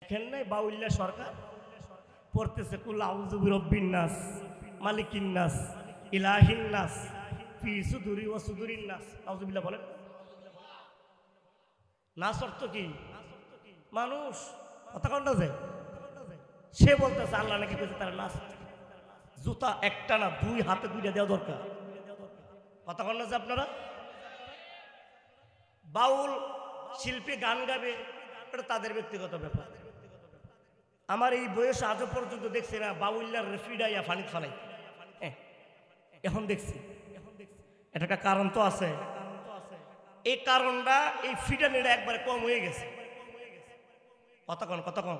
দেখেন নাই বাউল্লা সরকার পড়তেছে কুল আউযু বিরাব্বিন নাস মালিকিন নাস ইলাহিন নাস ফি সুদুরি ওয়া সুদুরিন নাস। নাউযুবিল্লাহ বলেন। নাস অর্থ কি? মানুষ। কথা কোনটা যে সে বলতেছে আল্লাহ নাকি কইছে তার নাস। জুতা একটা না দুই হাতে দুইটা দেওয়া দরকার। কথা কোনটা যে আপনারা বাউল শিল্পী গান গাবে এটা তাদের ব্যক্তিগত ব্যাপার। আমার এই বয়স আজও পর্যন্ত দেখছি না বাউল্লার রেফিডাইয়া ফানি ফালাই। এখন দেখছি এটা একটা কারণ তো আছে। এই কারণটা এই ফিডানিটা একবারে কম হয়ে গেছে। কথা কন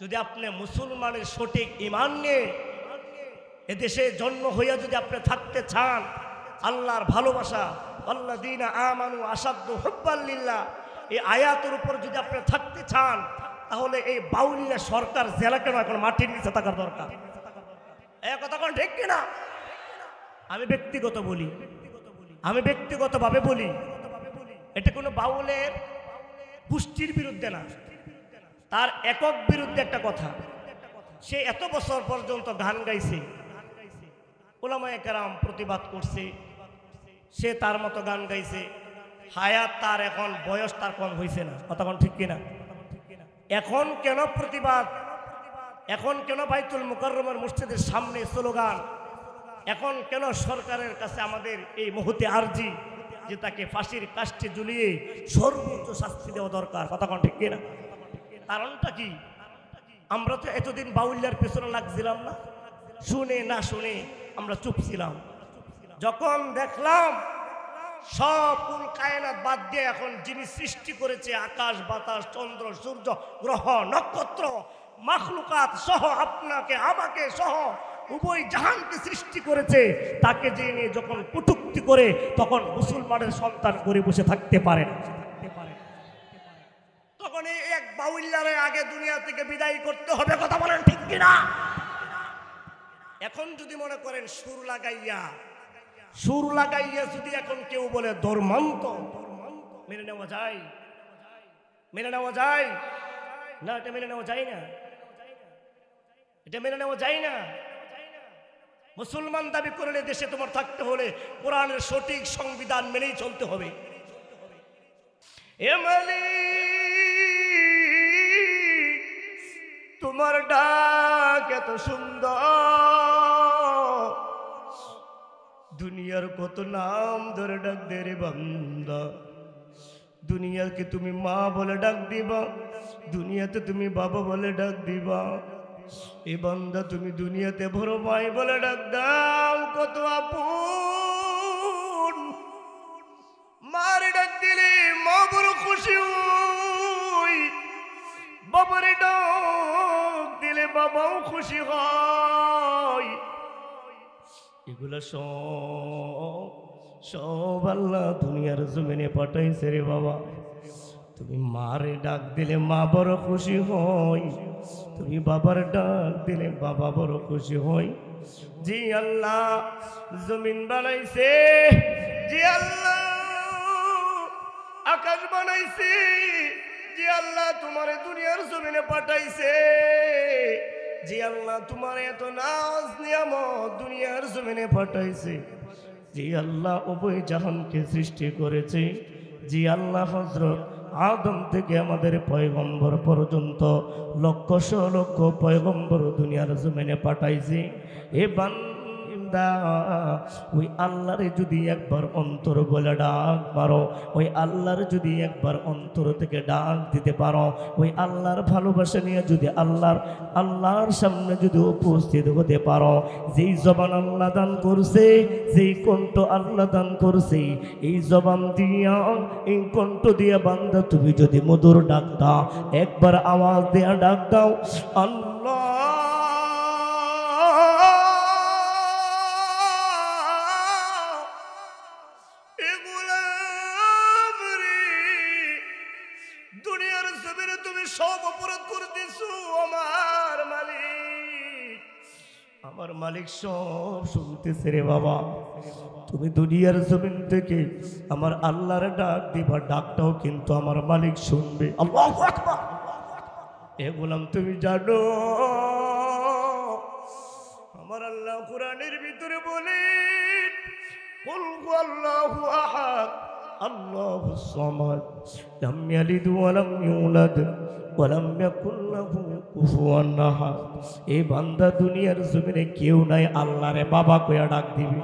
যদি আপনি মুসলমানের সঠিক ঈমান নিয়ে এদেশে জন্ম হইয়া যদি আপনি থাকতে চান, আল্লাহর ভালোবাসা আল্লাযীনা আমানু আশাদ্দু হুব্বাল লিল্লাহ এই আয়াতের উপর যদি আপনি থাকতে চান, তাহলে এই বাউলিয়া সরকার জেলা কেন এখন মাটির নিচে থাকার দরকার। এই কথা কোন ঠিক কিনা? আমি ব্যক্তিগতভাবে বলি, এটা কোনো বাউলের গোষ্ঠীর বিরুদ্ধে না, তার একক বিরুদ্ধে একটা কথা। সে এত বছর পর্যন্ত গান গাইছে, উলামায়ে কেরাম প্রতিবাদ করছে, সে তার মতো গান গাইছে, হায়াত তার এখন বয়স তার কম হয়েছে না। কথা কোন ঠিক কিনা? এখন কেন প্রতিবাদ? এখন কেন বাইতুল মুকাররমের মসজিদের সামনে স্লোগান? এখন কেন সরকারের কাছে আমাদের এই মুহূর্তে আরজি যে তাকে ফাঁসির কাষ্ঠে ঝুলিয়ে সর্বোচ্চ শাস্তি দেওয়া দরকার? কথা কোন ঠিক কিনা? কারণটা কি? আমরা তো এতদিন বাউল্যার পেছনে লাগছিলাম না, শুনে না শুনে আমরা চুপ ছিলাম। যখন দেখলাম সব কুল কায়নাত বাদ দিয়ে এখন যিনি সৃষ্টি করেছে আকাশ বাতাস চন্দ্র সূর্য গ্রহ নক্ষত্র মাখলুকাত সহ আপনাকে আমাকে সহ উভয় জাহানকে সৃষ্টি করেছে, তাকে জেনে যখন কটূক্তি করে তখন মুসলমানের সন্তান করে বসে থাকতে পারে না। তখন এই এক বাউল্যারে আগে দুনিয়া থেকে বিদায় করতে হবে। কথা বলেন ঠিক কিনা? এখন যদি মনে করেন সুর লাগাইয়া যদি এখন কেউ বলে ধর্মান্ত, মেনে নেওয়া যায়? না, এটা মেনে নেওয়া যায় না। এটা মেনে নেওয়া যায় না। মুসলমান দাবি করলে দেশে তোমার থাকতে হলে কোরআনের সঠিক সংবিধান মেনেই চলতে হবে। এ মালিক, তোমার ডাক এত সুন্দর, দুনিয়ার কত নাম ধরে ডাক দে রে বান্দা। দুনিয়াকে তুমি মা বলে ডাক দিবা, দুনিয়াতে তুমি বাবা বলে ডাক দিবা। এ বান্দা তুমি দুনিয়াতে বড় ভাই বলে ডাক দাও, কত আপন। মারে ডাক দিলে মা বড় খুশি হই, বাবারে ডাক দিলে বাবাও খুশি হয়। এগুলা সব আল্লাহ দুনিয়ার জমিনে পাঠাইছে রে বাবা। তুমি মারে ডাক দিলে মা বড় খুশি হয়, তুমি বাবার ডাক দিলে বাবা বড় খুশি হয়। জি আল্লাহ জমিন বানাইছে, জি আল্লাহ আকাশ বানাইছে, জি আল্লাহ তোমারে দুনিয়ার জমিনে পাঠাইছে, জি আল্লাহ তোমার এত নাজ নিয়ামত দুনিয়ার জমিনে পাঠাইছে, জি আল্লাহ উভয় জাহানকে সৃষ্টি করেছে, জি আল্লাহ হযরত আদম থেকে আমাদের পয়গম্বর পর্যন্ত লক্ষ লক্ষ পয়গম্বর দুনিয়ার জমিনে পাঠাইছে। এ বান্দা ওই আল্লাহরে যদি একবার অন্তর বলে ডাক পারো, ওই আল্লাহর যদি একবার অন্তর থেকে ডাক দিতে পারো, ওই আল্লাহর ভালোবাসা নিয়ে যদি আল্লাহর সামনে যদি উপস্থিত হতে পারো, যেই জবান আল্লাহ দান করছে, যেই কণ্ঠ আল্লাহ দান করছে, এই জবান দিয়া এই কণ্ঠ দিয়া বান্দা তুমি যদি মধুর ডাক দাও, একবার আওয়াজ দেয়া ডাক দাও আল্লাহ, দুনিয়ার জমিনে তুমি সব অপরাধ করে দিছো, আমার মালিক সব শুনতেছে রে বাবা। তুমি দুনিয়ার জমিন থেকে আমার আল্লাহর ডাক দিবা, ডাকটাও কিন্তু আমার মালিক শুনবে। আল্লাহু আকবার। এ গোলাম তুমি জানো আমার আল্লাহ কোরআনের ভিতরে বলেন কুল হুয়াল্লাহু আহাদ আল্লাহুস সামাদ লাম ইয়ালিদ ওয়া লাম ইউলাদ ওয়া লাম ইয়াকুল লাহু কুফুয়ান আহাদ। এই বান্দা দুনিয়ার জমিনে কেউ নাই আল্লাহরে বাবা কইয়া ডাক দিবি,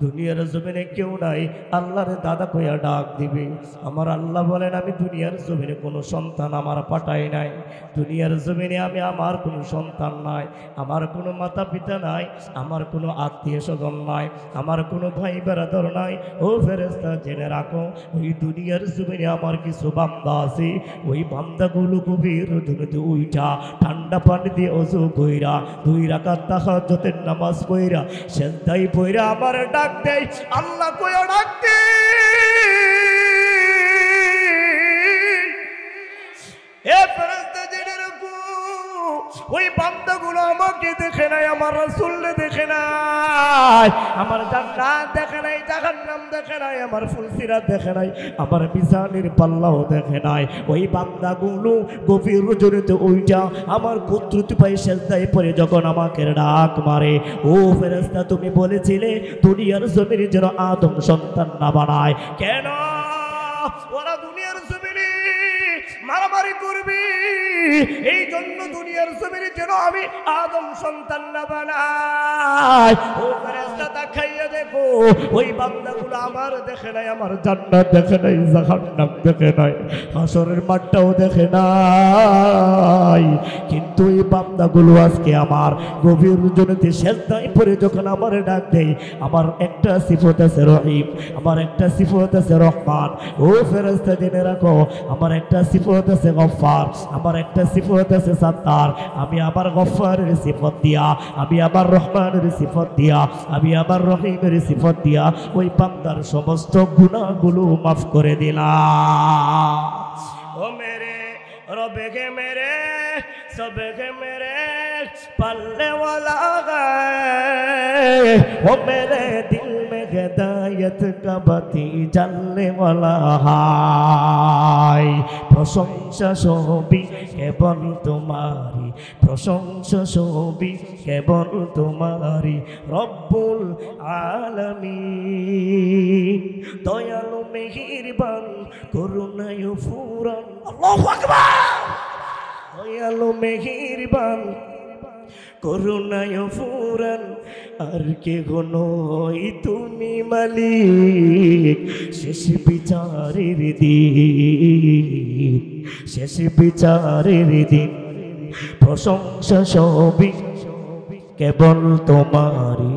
দুনিয়ার জমিনে কেউ নাই আল্লাহরে দাদা কইয়া ডাক দিবি। আমার আল্লাহ বলেন আমি দুনিয়ার জমিনে কোনো সন্তান আমার পাঠাই নাই, দুনিয়ার জমিনে আমি আমার কোনো সন্তান নাই, আমার কোনো মাতা পিতা নাই, আমার কোনো আত্মীয় স্বজন নাই, আমার কোনো ভাই বেরাদর নাই। ও ফেরেশতা জেনে রাখো ওই দুনিয়ার জমিনে আমার কিছু বান্দা আছে, ওই বান্দাগুলো গভীর দুনিয়াতে উইঠা ঠান্ডা পানি দিয়ে ওযু কইরা 2 রাকাত তাহাজ্জুদের নামাজ পড়া সেজদায় পড়া আমার ডাক দেয় আল্লাহ কইয়া ডাক দেয়। এ ফেরেশতা জেনে রাখো ওই বান্দাগুলো আমাকে দেখে নাই, আমার রাসূলকে দেখে নাই, আমার জান্নাত দেখে নাই, জাহান্নাম দেখে নাই, আমার ফুলসিরাত দেখে নাই, আমার মিজানের পাল্লাও দেখে নাই। ওই বান্দাগুলো গভীর রজনীতে ওইটা আমার কুদরতি পায়ে সেজদায় পড়ে যখন আমাকে ডাক মারে, ও ফেরেশতা তুমি বলেছিলে দুনিয়ার জমিনে যেন আদম সন্তান না বানায়, কেন ওরা দুনিয়ার জমিনে মারামারি করবি, এই জন্য দুনিয়ার জমিনে যেন আমি আদম সন্তান না বানাই। ও ফেরেশতা তাকাইয়া দেখো ওই বান্দাগুলো আমার দেখে নাই, আমার জান্নাত দেখে নাই, জাহান্নাম দেখে নাই, হাসরের মাঠটাও দেখে নাই, কিন্তু এই বান্দাগুলো আজকে আমার গভীর রজনীতে সেজদায় পড়ে যখন আমার ডাক দেয়, আমার একটা সিফত আছে রহিম, আমার একটা সিফত আছে রহমান। ও ফেরেশতা জেনে রাখো আমার একটা সিফত আছে গফফার, আমার একটা সিফত আছে সাত্তার। আমি আমার গফফারের সিফত দিয়া, আমি আমার রহমানের সিফত দিয়া, আমি আমার রহিমের সিফত দিয়া ওই বান্দার সমস্ত গুনাহগুলো মাফ করে দিলাম। ও মেরে রবে কে মেরে সবে কে মেরে पल्ले वाला है वो मेरे दिल में हिदायत का बती जलने वाला है। प्रशंसा सभी केवल तुम्हारी, प्रशंसा सभी केवल तुम्हारी रब्बुल आलमीन। दयालु मेहरबान करुणाय फूरन, अल्लाहु আকবার। दयालु मेहरबान করুণায় ফুরান আর কে নয় তুমি মালিক। শেষ বিচারের দিন, শেষ বিচারের দিন প্রশংসা সবই কেবল তোমারই,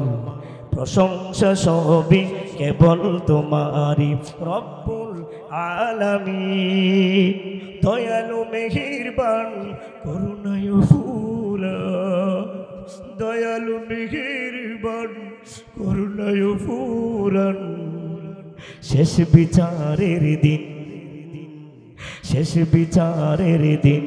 প্রশংসা সবই কেবল তোমারই রব্বুল আলামিন। দয়ালু মেহেরবান করুণায় ফুরান, দয়ালু মেহেরবান করুণায় ফুরান। শেষ বিচারের দিন, শেষ বিচারের দিন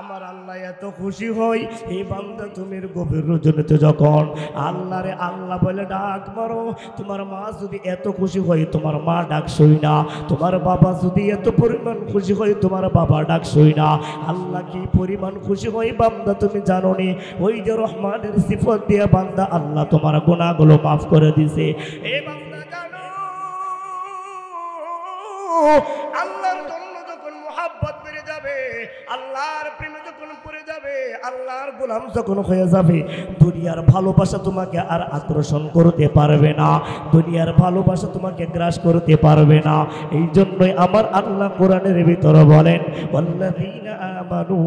আমার আল্লাহ এত খুশি হই এই বান্দা তুমি গভীর রজনীতে যখন আল্লাহরে আল্লাহ বলে ডাক মারো। তোমার মা যদি এত খুশি হয় তোমার মা ডাক সই না, তোমার বাবা যদি এত পরিমাণ খুশি হয় তোমার বাবা ডাক সই না। আল্লাহ কি পরিমাণ খুশি হয় বান্দা তুমি জানো নি? ওই যে রহমানের সিফত দিয়ে বান্দা আল্লাহ তোমার গুনাহগুলো মাফ করে দিছে। এই বান্দা জানো আল্লাহর জন্য যখন মুহাব্বত বেড়ে যাবে, আল্লাহর প্রেমে যখন পড়ে যাবে, আল্লাহর গোলাম যখন হয়ে যাবে, দুনিয়ার ভালোবাসা তোমাকে আর আকর্ষণ করতে পারবে না, দুনিয়ার ভালোবাসা তোমাকে গ্রাস করতে পারবে না। এই জন্যই আমার আল্লাহ কোরআনের ভিতরে বলেন ওয়াল্লাযীনা আমানু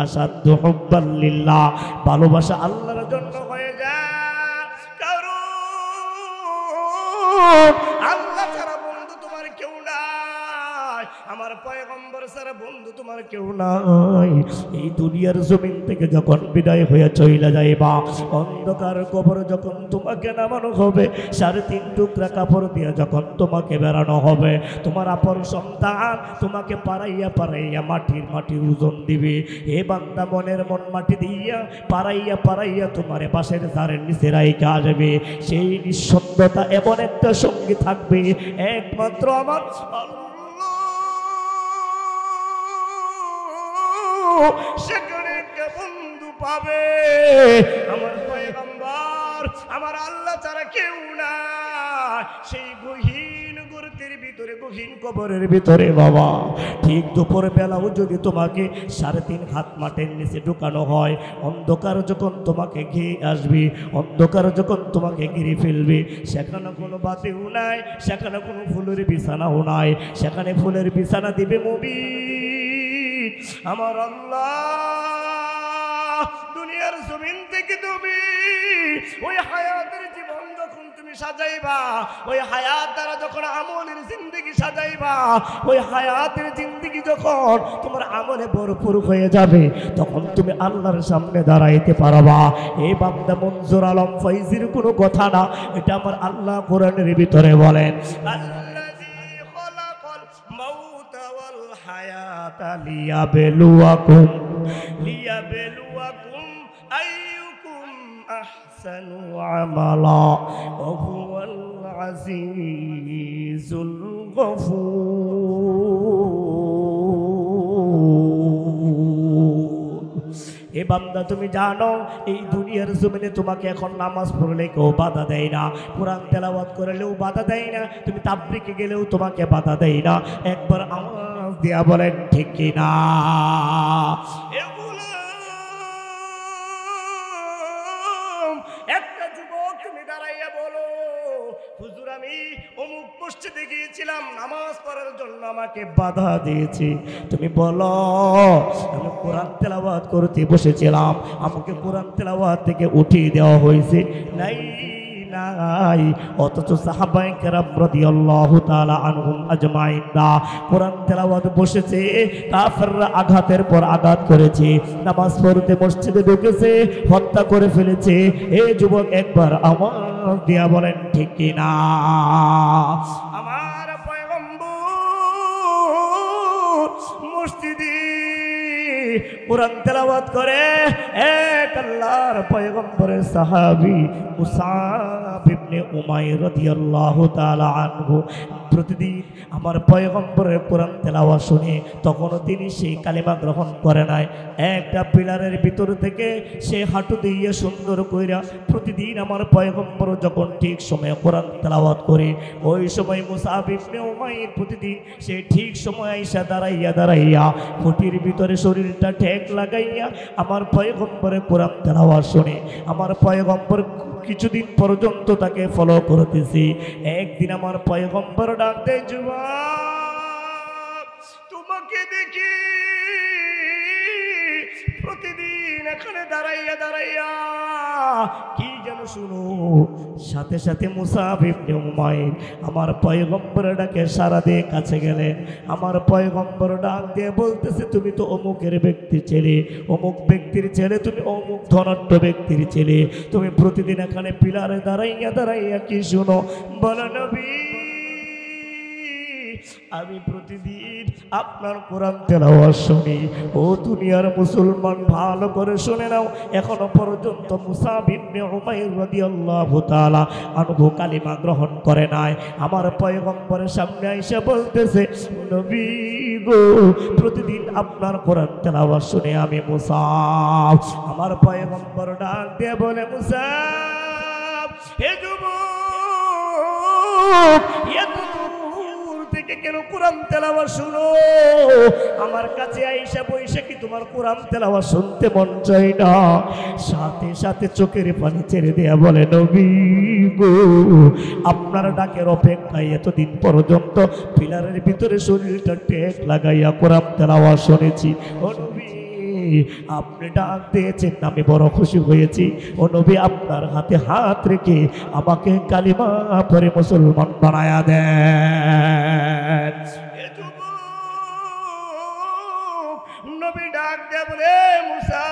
আশাদ্দু হুব্বান লিল্লাহ। ভালোবাসা আল্লাহর জন্য হয়ে যায়, কারণ আল্লাহ ছাড়া বন্ধু তোমার কেউ নাই। আমার পয়গম্বর ছাড়া বন্ধু তোমার কেউ নাই। এই দুনিয়ার জমিন থেকে যখন বিদায় হয়ে চলে যাইবা, অন্ধকার কবর যখন তোমাকে নামানো হবে, 3.5 টুকরা কাপড় দিয়ে যখন তোমাকে বেড়ানো হবে, তোমার আপন সন্তান তোমাকে পাড়াইয়া পাড়াইয়া মাটির ওজন দিবে। হে বান্দা, মনের মন মাটি দিয়া পাড়াইয়া পাড়াইয়া তোমারে বাসের ধারের নিচে রাইখা আসবে। সেই নিঃসন্দেহতা এমন একটা সঙ্গী থাকবে, একমাত্র আমার সেখানে একটা বন্ধু পাবে। আমার পয়গম্বর, আমার আল্লাহ ছাড়া কেউ না। সেই গহীন গর্তের ভিতরে, গহীন কবরের ভিতরে বাবা, ঠিক দুপুর বেলাও যদি তোমাকে 3.5 হাত মাটির নিচে ঢুকানো হয়, অন্ধকার যখন তোমাকে ঘিরে আসবে, অন্ধকার যখন তোমাকে ঘিরে ফেলবে, সেখানে কোনো বাতিও নাই, সেখানে কোনো ফুলের বিছানাও নাই, সেখানে ফুলের বিছানা দিবে মুমিন আমার আল্লাহ। দুনিয়ার জমিন থেকে তুমি ওই হায়াতের জীবন যখন তুমি সাজাইবা, ওই হায়াত দ্বারা যখন আমলের জিন্দেগি সাজাইবা, ওই হায়াতের জিন্দেগি যখন তোমার আমলে ভরপুর হয়ে যাবে, তখন তুমি আল্লাহর সামনে দাঁড়াইতে পারবা। এই বান্দা মঞ্জুর আলম ফয়জির কোনো কথা না, এটা আমার আল্লাহ কোরআনের ভিতরে বলেন, লিয়াবলুয়াকুম আইয়ুকুম আহসানু আমালা ওয়া হুয়াল আজিজুল গফুর। এ বান্দা, তুমি জানো এই দুনিয়ার জমিনে তোমাকে এখন নামাজ পড়লে কেউ বাধা দেয় না, কোরআন তেলাওয়াত করলেও বাধা দেয় না, তুমি তাবলিগে গেলেও তোমাকে বাধা দেয় না। একবার আওয়াজ দিয়া বলেন ঠিক কিনা? একটা যুবক তুমি দাঁড়াইয়া বলো, হুজুর আমি অমুক মসজিদে গিয়েছিলাম, নামাজ পড়ার জন্য আমাকে বাধা দিয়েছে। তুমি বলো, আমি কোরআন তেলাওয়াত করতে বসেছিলাম, আমাকে কোরআন তেলাওয়াত থেকে উঠিয়ে দেওয়া হয়েছে। নাই নাই, অথচ সাহাবায়ে কেরাম রাদিয়াল্লাহু তাআলা আনহুম আজমাইনরা কোরআন তেলাওয়াত বসেছে, কাফেররা আঘাতের পর আঘাত করেছে, নামাজ পড়তে মসজিদে ঢুকেছে, হত্যা করে ফেলেছে। এই যুবক একবার আওয়াজ দিয়া বলেন ঠিক কিনা? আমার পয়গম্বর মসজিদে কোরআন তেলাওয়াত করে, এক আল্লাহর পয়গম্বরের সাহাবী মুসাব ইবনে উমাইর রাদিয়াল্লাহু তাআলা আনহু প্রতিদিন আমার পয়গম্বরের কোরআন তেলাওয়াত শুনে তখনও তিনি সেই কালেমা গ্রহণ করে নাই। একটা পিলারের ভিতর থেকে সে হাঁটু দিয়ে সুন্দর কইরা প্রতিদিন আমার পয়গম্বর যখন ঠিক সময়ে কোরআন তেলাওয়াত করে, ওই সময় মুসাব ইবনে উমাইর প্রতিদিন সে ঠিক সময় আইসা দাঁড়াইয়া খুঁটির ভিতরে শরীরটা ঠেক লাগাইয়া আমার পয়গম্বরের কোরআন তেলাওয়াত শুনে। আমার পয়গম্বর কিছুদিন পর্যন্ত তাকে ফলো করতেছি। একদিন আমার পয়গম্বর ডাক দেয়, যুবক তোমাকে দেখি প্রতিদিন এখানে দাঁড়াইয়া কি যেন শুনো। সাথে সাথে মুসাব ইবনে উমাইর আমার পয়গম্বর ডাকে সাড়া দিয়ে কাছে গেলেন। আমার পয়গম্বর ডাক দিয়ে বলতেছে, তুমি তো অমুকের ব্যক্তির ছেলে, অমুক ব্যক্তির ছেলে, তুমি অমুক ধনাঢ্য ব্যক্তির ছেলে, তুমি প্রতিদিন এখানে পিলারে দাঁড়াইয়া কি শুনো? বলো নবী, আমি প্রতিদিন আপনার কোরআন তেলাওয়াত শুনি। ও দুনিয়ার মুসলমান, ভালো করে শুনে নাও, এখনো পর্যন্ত মুসাব ইবনে উমাইর রাদিয়াল্লাহু তাআলা আনহু কালিমা গ্রহণ করে নাই। আমার পয়গম্বরের সামনে আইসা বলতেছে, নবী গো, প্রতিদিন আপনার কোরআন তেলাওয়াত শুনে আমি মুসাব। আমার পয়গম্বর ডাক দিয়ে বলে, মুসাব, হে যুবক, থেকে কেন কোরআন তেলাওয়াত শুনো? আমার কাছে আইসা বইসা কি তোমার কোরআন তেলাওয়াত শুনতে মন চাই না? সাথে সাথে চোখের পানি ছেড়ে দেয়া বলে, নবী গো, আপনার ডাকের অপেক্ষায় এতদিন পর্যন্ত পিলারের ভিতরে শরীরটা টেক লাগাইয়া কোরআন তেলাওয়াত শুনেছি। ও নবী, আপনি ডাক দিয়েছেন, আমি বড় খুশি হয়েছি। ও নবী, আপনার হাতে হাত রেখে আমাকে কালিমা পড়ে মুসলমান বানায়া দেন। নবী ডাক দিয়ে বলে মুসা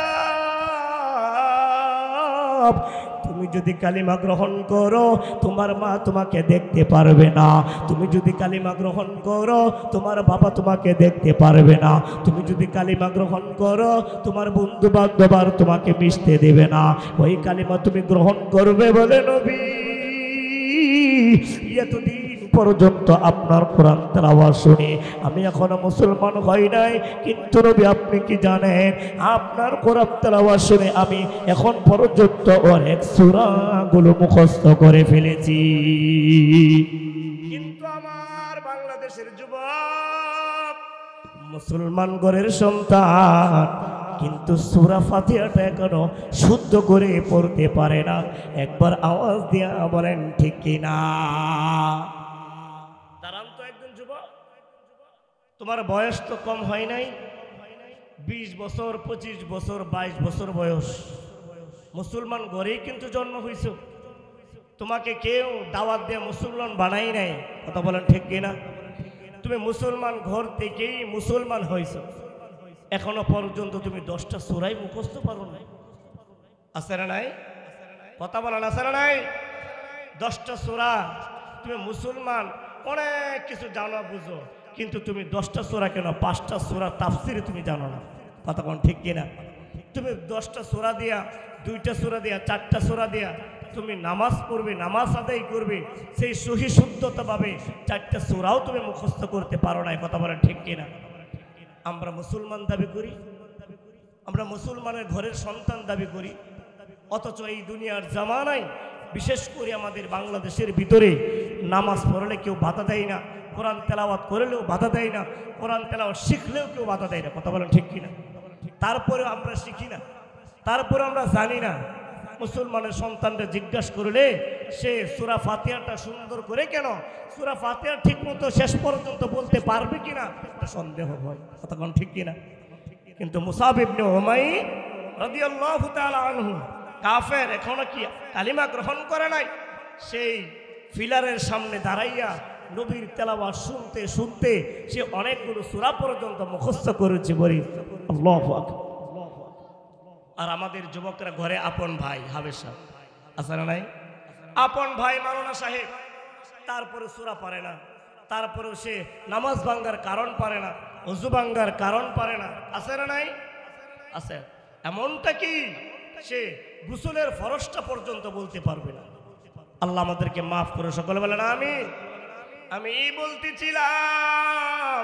তুমি যদি কালিমা গ্রহণ করো তোমার মা তোমাকে দেখতে পারবে না, তুমি যদি কালিমা গ্রহণ করো তোমার বাবা তোমাকে দেখতে পারবে না, তুমি যদি কালিমা গ্রহণ করো তোমার বন্ধু বান্ধব আর তোমাকে মিশতে দেবে না, ওই কালিমা তুমি গ্রহণ করবে বলে নবী এতদিন পর্যন্ত আপনার কোরআন তেলাওয়াত শুনি আমি এখনো মুসলমান হই নাই, কিন্তু নবী আপনি কি জানেন আপনার কোরআন তেলাওয়াত শুনে আমি এখন পর্যন্ত অনেক সূরাগুলো মুখস্থ করে ফেলেছি। কিন্তু আমার বাংলাদেশের যুবক মুসলমান ঘরের সন্তান কিন্তু সূরা ফাতিহাটা এখনো শুদ্ধ করে পড়তে পারে না। একবার আওয়াজ দিয়া বলেন ঠিক কিনা? দাঁড়ান তো একজন যুবক, তোমার বয়স তো কম হয় নাই, 20 বছর 25 বছর 22 বছর বয়স, মুসলমান ঘরেই কিন্তু জন্ম হয়েছ, তোমাকে কেউ দাওয়াত দিয়ে মুসলমান বানাই নাই, কথা বলেন ঠিক কিনা? তুমি মুসলমান ঘর থেকেই মুসলমান হয়েছ, এখনো পর্যন্ত তুমি 10টা সূরাই মুখস্থ পারো না। আছে না নাই? কথা বলেন আছে না নাই? 10টা সূরা তুমি মুসলমান অনেক কিছু জানো বুঝো, কিন্তু তুমি 10টা সূরা কেন 5টা সূরা তাফসীর তুমি জানো না, কথা কোন ঠিক কিনা? তুমি 10টা সূরা দিয়া 2টা সূরা দিয়া 4টা সূরা দিয়া তুমি নামাজ পড়বে, নামাজ আদায় করবে, সেই সহি শুদ্ধতা ভাবে 4টা সূরাও তুমি মুখস্থ করতে পারো না, কথা বলেন ঠিক কিনা? আমরা মুসলমান দাবি করি, আমরা মুসলমানের ঘরের সন্তান দাবি করি, অথচ এই দুনিয়ার জামানায় বিশেষ করে আমাদের বাংলাদেশের ভিতরে নামাজ পড়লে কেউ বাধা দেয় না, কোরআন তেলাওয়াত করলেও বাধা দেয় না, কোরআন তেলাওয়াত শিখলেও কেউ বাধা দেয় না, কথা বলেন ঠিক কিনা? তারপরেও আমরা শিখি না, তারপরে আমরা জানি না। মুসলমানের সন্তানরা জিজ্ঞাসা করলে সে সূরা ফাতিহাটা সুন্দর করে কেন সূরা ফাতিহা ঠিক মতো শেষ পর্যন্ত বলতে পারবে কিনা সন্দেহ হয়, কথা কোন ঠিক কিনা? কিন্তু মুসাব ইবনে উমাইর রাদিয়াল্লাহু তাআলা আনহু কাফের, এখনো কি কালিমা গ্রহণ করে নাই, সেই ফিলারের সামনে দাঁড়াইয়া নবীর তেলাওয়াত শুনতে শুনতে সে অনেকগুলো সূরা পর্যন্ত মুখস্থ করেছে, বলি আল্লাহু আকবার। আর আমাদের যুবকরা ঘরে আপন ভাই হাবেশ সাহেব আছে না নাই? আপন ভাই মাওলানা সাহেব, তারপরে সূরা পারে না, তারপরেও সে নামাজ ভাঙ্গার কারণ পারে না, ওযু ভাঙ্গার কারণ পারে না, আছে না নাই? আছে। এমনটা কি সে গোসলের ফরজটা পর্যন্ত বলতে পারবে না। আল্লাহ আমাদেরকে মাফ করে, সকলে বলেন আমিন। আমি বলতেছিলাম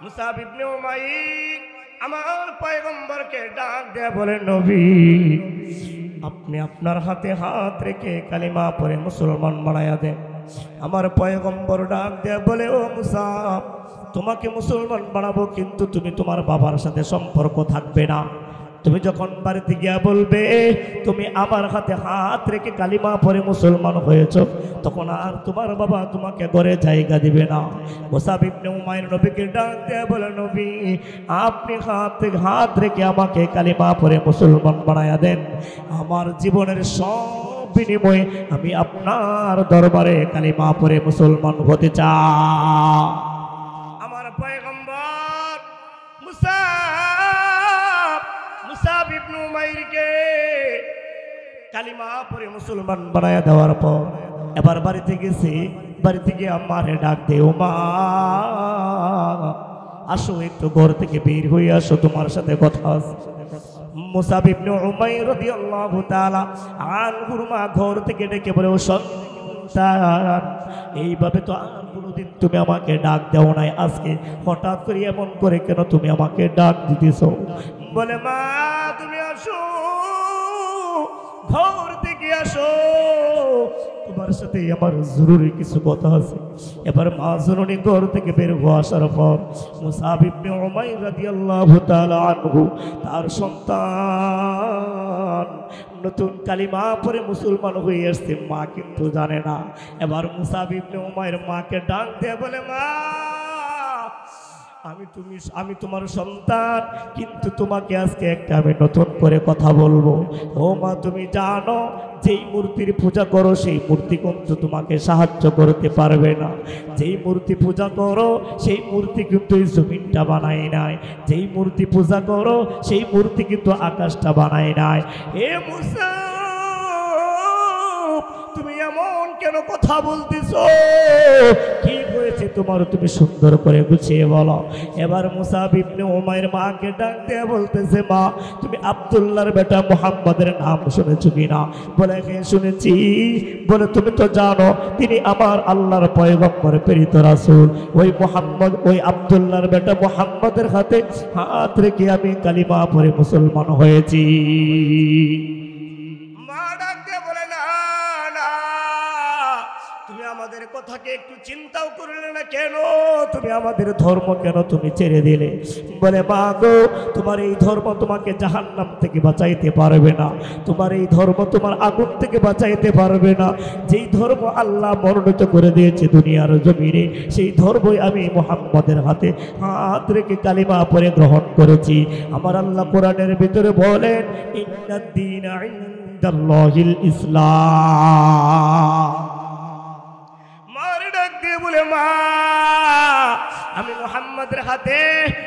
মুসাব ইবনে উমাইর আমার পয়গম্বরকে ডাক দেয়া বলে নবী আপনি আপনার হাতে হাত রেখে কালিমা পড়ে মুসলমান বানায়া দেন। আমার পয়গম্বর ডাক দেয়া বলে ও মুসা তোমাকে মুসলমান বানাবো, কিন্তু তুমি তোমার বাবার সাথে সম্পর্ক থাকবে না। তুমি যখন বাড়িতে গিয়া বলবে তুমি আমার হাতে হাত রেখে কালিমা পড়ে মুসলমান হয়েছো, তখন আর তোমার বাবা তোমাকে ঘরে জায়গা দিবে না। মুসাব ইবনে উমাইর নবীকে ডাক দেয়া বলে নবী আপনি হাত রেখে আমাকে কালিমা পড়ে মুসলমান বানায়া দেন, আমার জীবনের সব বিনিময়ে আমি আপনার দরবারে কালিমা পড়ে মুসলমান হতে চাই। আমার পয়গম্বর মুসাব ইবনে উমাইরকে কালিমা পড়ে মুসলমান বানায়া দেওয়ার পর এবার বাড়িতে গেছে, বাড়িতে গিয়ে আমারে ডাক দে ও মা আসো একটু ঘর থেকে বের হয়ে আসো, তোমার সাথে কথা আছে। মুসাব ইবনে উমাইর রাদিয়াল্লাহু তাআলা আনহুর মা ঘর থেকে ডেকে বলে ও সন্তান এইভাবে তো আর কোনোদিন তুমি আমাকে ডাক দাও নাই, আজকে হঠাৎ করে এমন করে কেন তুমি আমাকে ডাক দিতেছ? বলে মা তুমি আসো, ঘর থেকে আসো, তোমার সাথে আমার জরুরি কিছু কথা আছে। এবার মা জননী ঘর থেকে বের হয়ে আসার পর মুসাব ইবনে উমাইর রাদিয়াল্লাহু তাআলা আনহু তার সন্তান নতুন কালিমা পড়ে মুসলমান হয়ে আসছে, মা কিন্তু জানে না। এবার মুসাব ইবনে উমাইর মাকে ডাক দিয়ে বলে মা আমি তোমার সন্তান, কিন্তু তোমাকে আজকে একটা আমি নতুন করে কথা বলবো। ও মা, তুমি জানো যেই মূর্তির পূজা করো সেই মূর্তি কিন্তু তোমাকে সাহায্য করতে পারবে না। যেই মূর্তি পূজা করো সেই মূর্তি কিন্তু এই জমিনটা বানায় নাই। যেই মূর্তি পূজা করো সেই মূর্তি কিন্তু আকাশটা বানায় নাই। এ মুসা, তুমি এমন কেন কথা বলতেছো? কি হয়েছে তোমার? তুমি সুন্দর করে গুছিয়ে বলো। এবার মুসাব ইবনে উমাইর মাকে ডাক দিয়ে বলতেছে, মা তুমি আব্দুল্লাহর বেটা মুহাম্মাদের নাম শুনেছো কিনা? বলে হ্যাঁ শুনেছি। বলে তুমি তো জানো তিনি আমার আল্লাহর পয়গম্বর প্রেরিত রাসূল। ওই মুহাম্মদ, ওই আব্দুল্লাহর বেটা মুহাম্মাদের হাতে হাত রেখে আমি কালিমা পড়ে মুসলমান হয়েছি। আমাদের কথাকে একটু চিন্তাও করলে না কেন? তুমি আমাদের ধর্ম কেন তুমি ছেড়ে দিলে? বলে মা গো, তোমার এই ধর্ম তোমাকে জাহান্নাম থেকে বাঁচাইতে পারবে না। তোমার এই ধর্ম তোমার আগুন থেকে বাঁচাইতে পারবে না। যেই ধর্ম আল্লাহ মনোনীত করে দিয়েছে দুনিয়ার জমিনে, সেই ধর্মই আমি মুহাম্মদের হাতে হাত রেখে কালিমা পড়ে গ্রহণ করেছি। আমার আল্লাহ কোরআনের ভিতরে বলেন, ইন্নাদ দীনা ইনদাল্লাহিল ইসলাম। বলে মা, আমি মুহাম্মাদের হাতে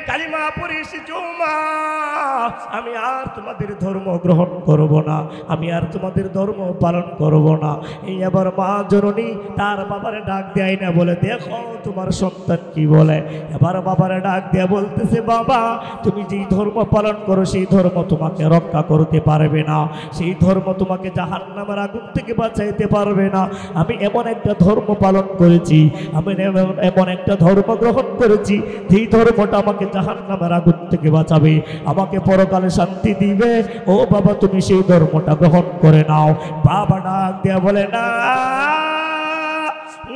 কালিমা পড়ে এসেছি। মা, আমি আর তোমাদের ধর্ম গ্রহণ করব না, আমি আর তোমাদের ধর্ম পালন করব না। এই আবার মা জননী তার বাবারে ডাক দেয় না, বলে দেখো তোমার সন্তান কি বলে। এবার বাবারে ডাক দেয়া বলতেছে, বাবা তুমি যেই ধর্ম পালন করো সেই ধর্ম তোমাকে রক্ষা করতে পারবে না। সেই ধর্ম তোমাকে জাহান্নামের আগুন থেকে বাঁচাইতে পারবে না। আমি এমন একটা ধর্ম পালন করেছি, আমি এমন একটা ধর্ম গ্রহণ করেছি যেই ধর্মটা আমাকে জাহান্নামের আগুন থেকে বাঁচাবে, আমাকে পরকালে শান্তি দিবে। ও বাবা তুমি সেই ধর্মটা গ্রহণ করে নাও। বাবা ডাক দেয়া বলে, না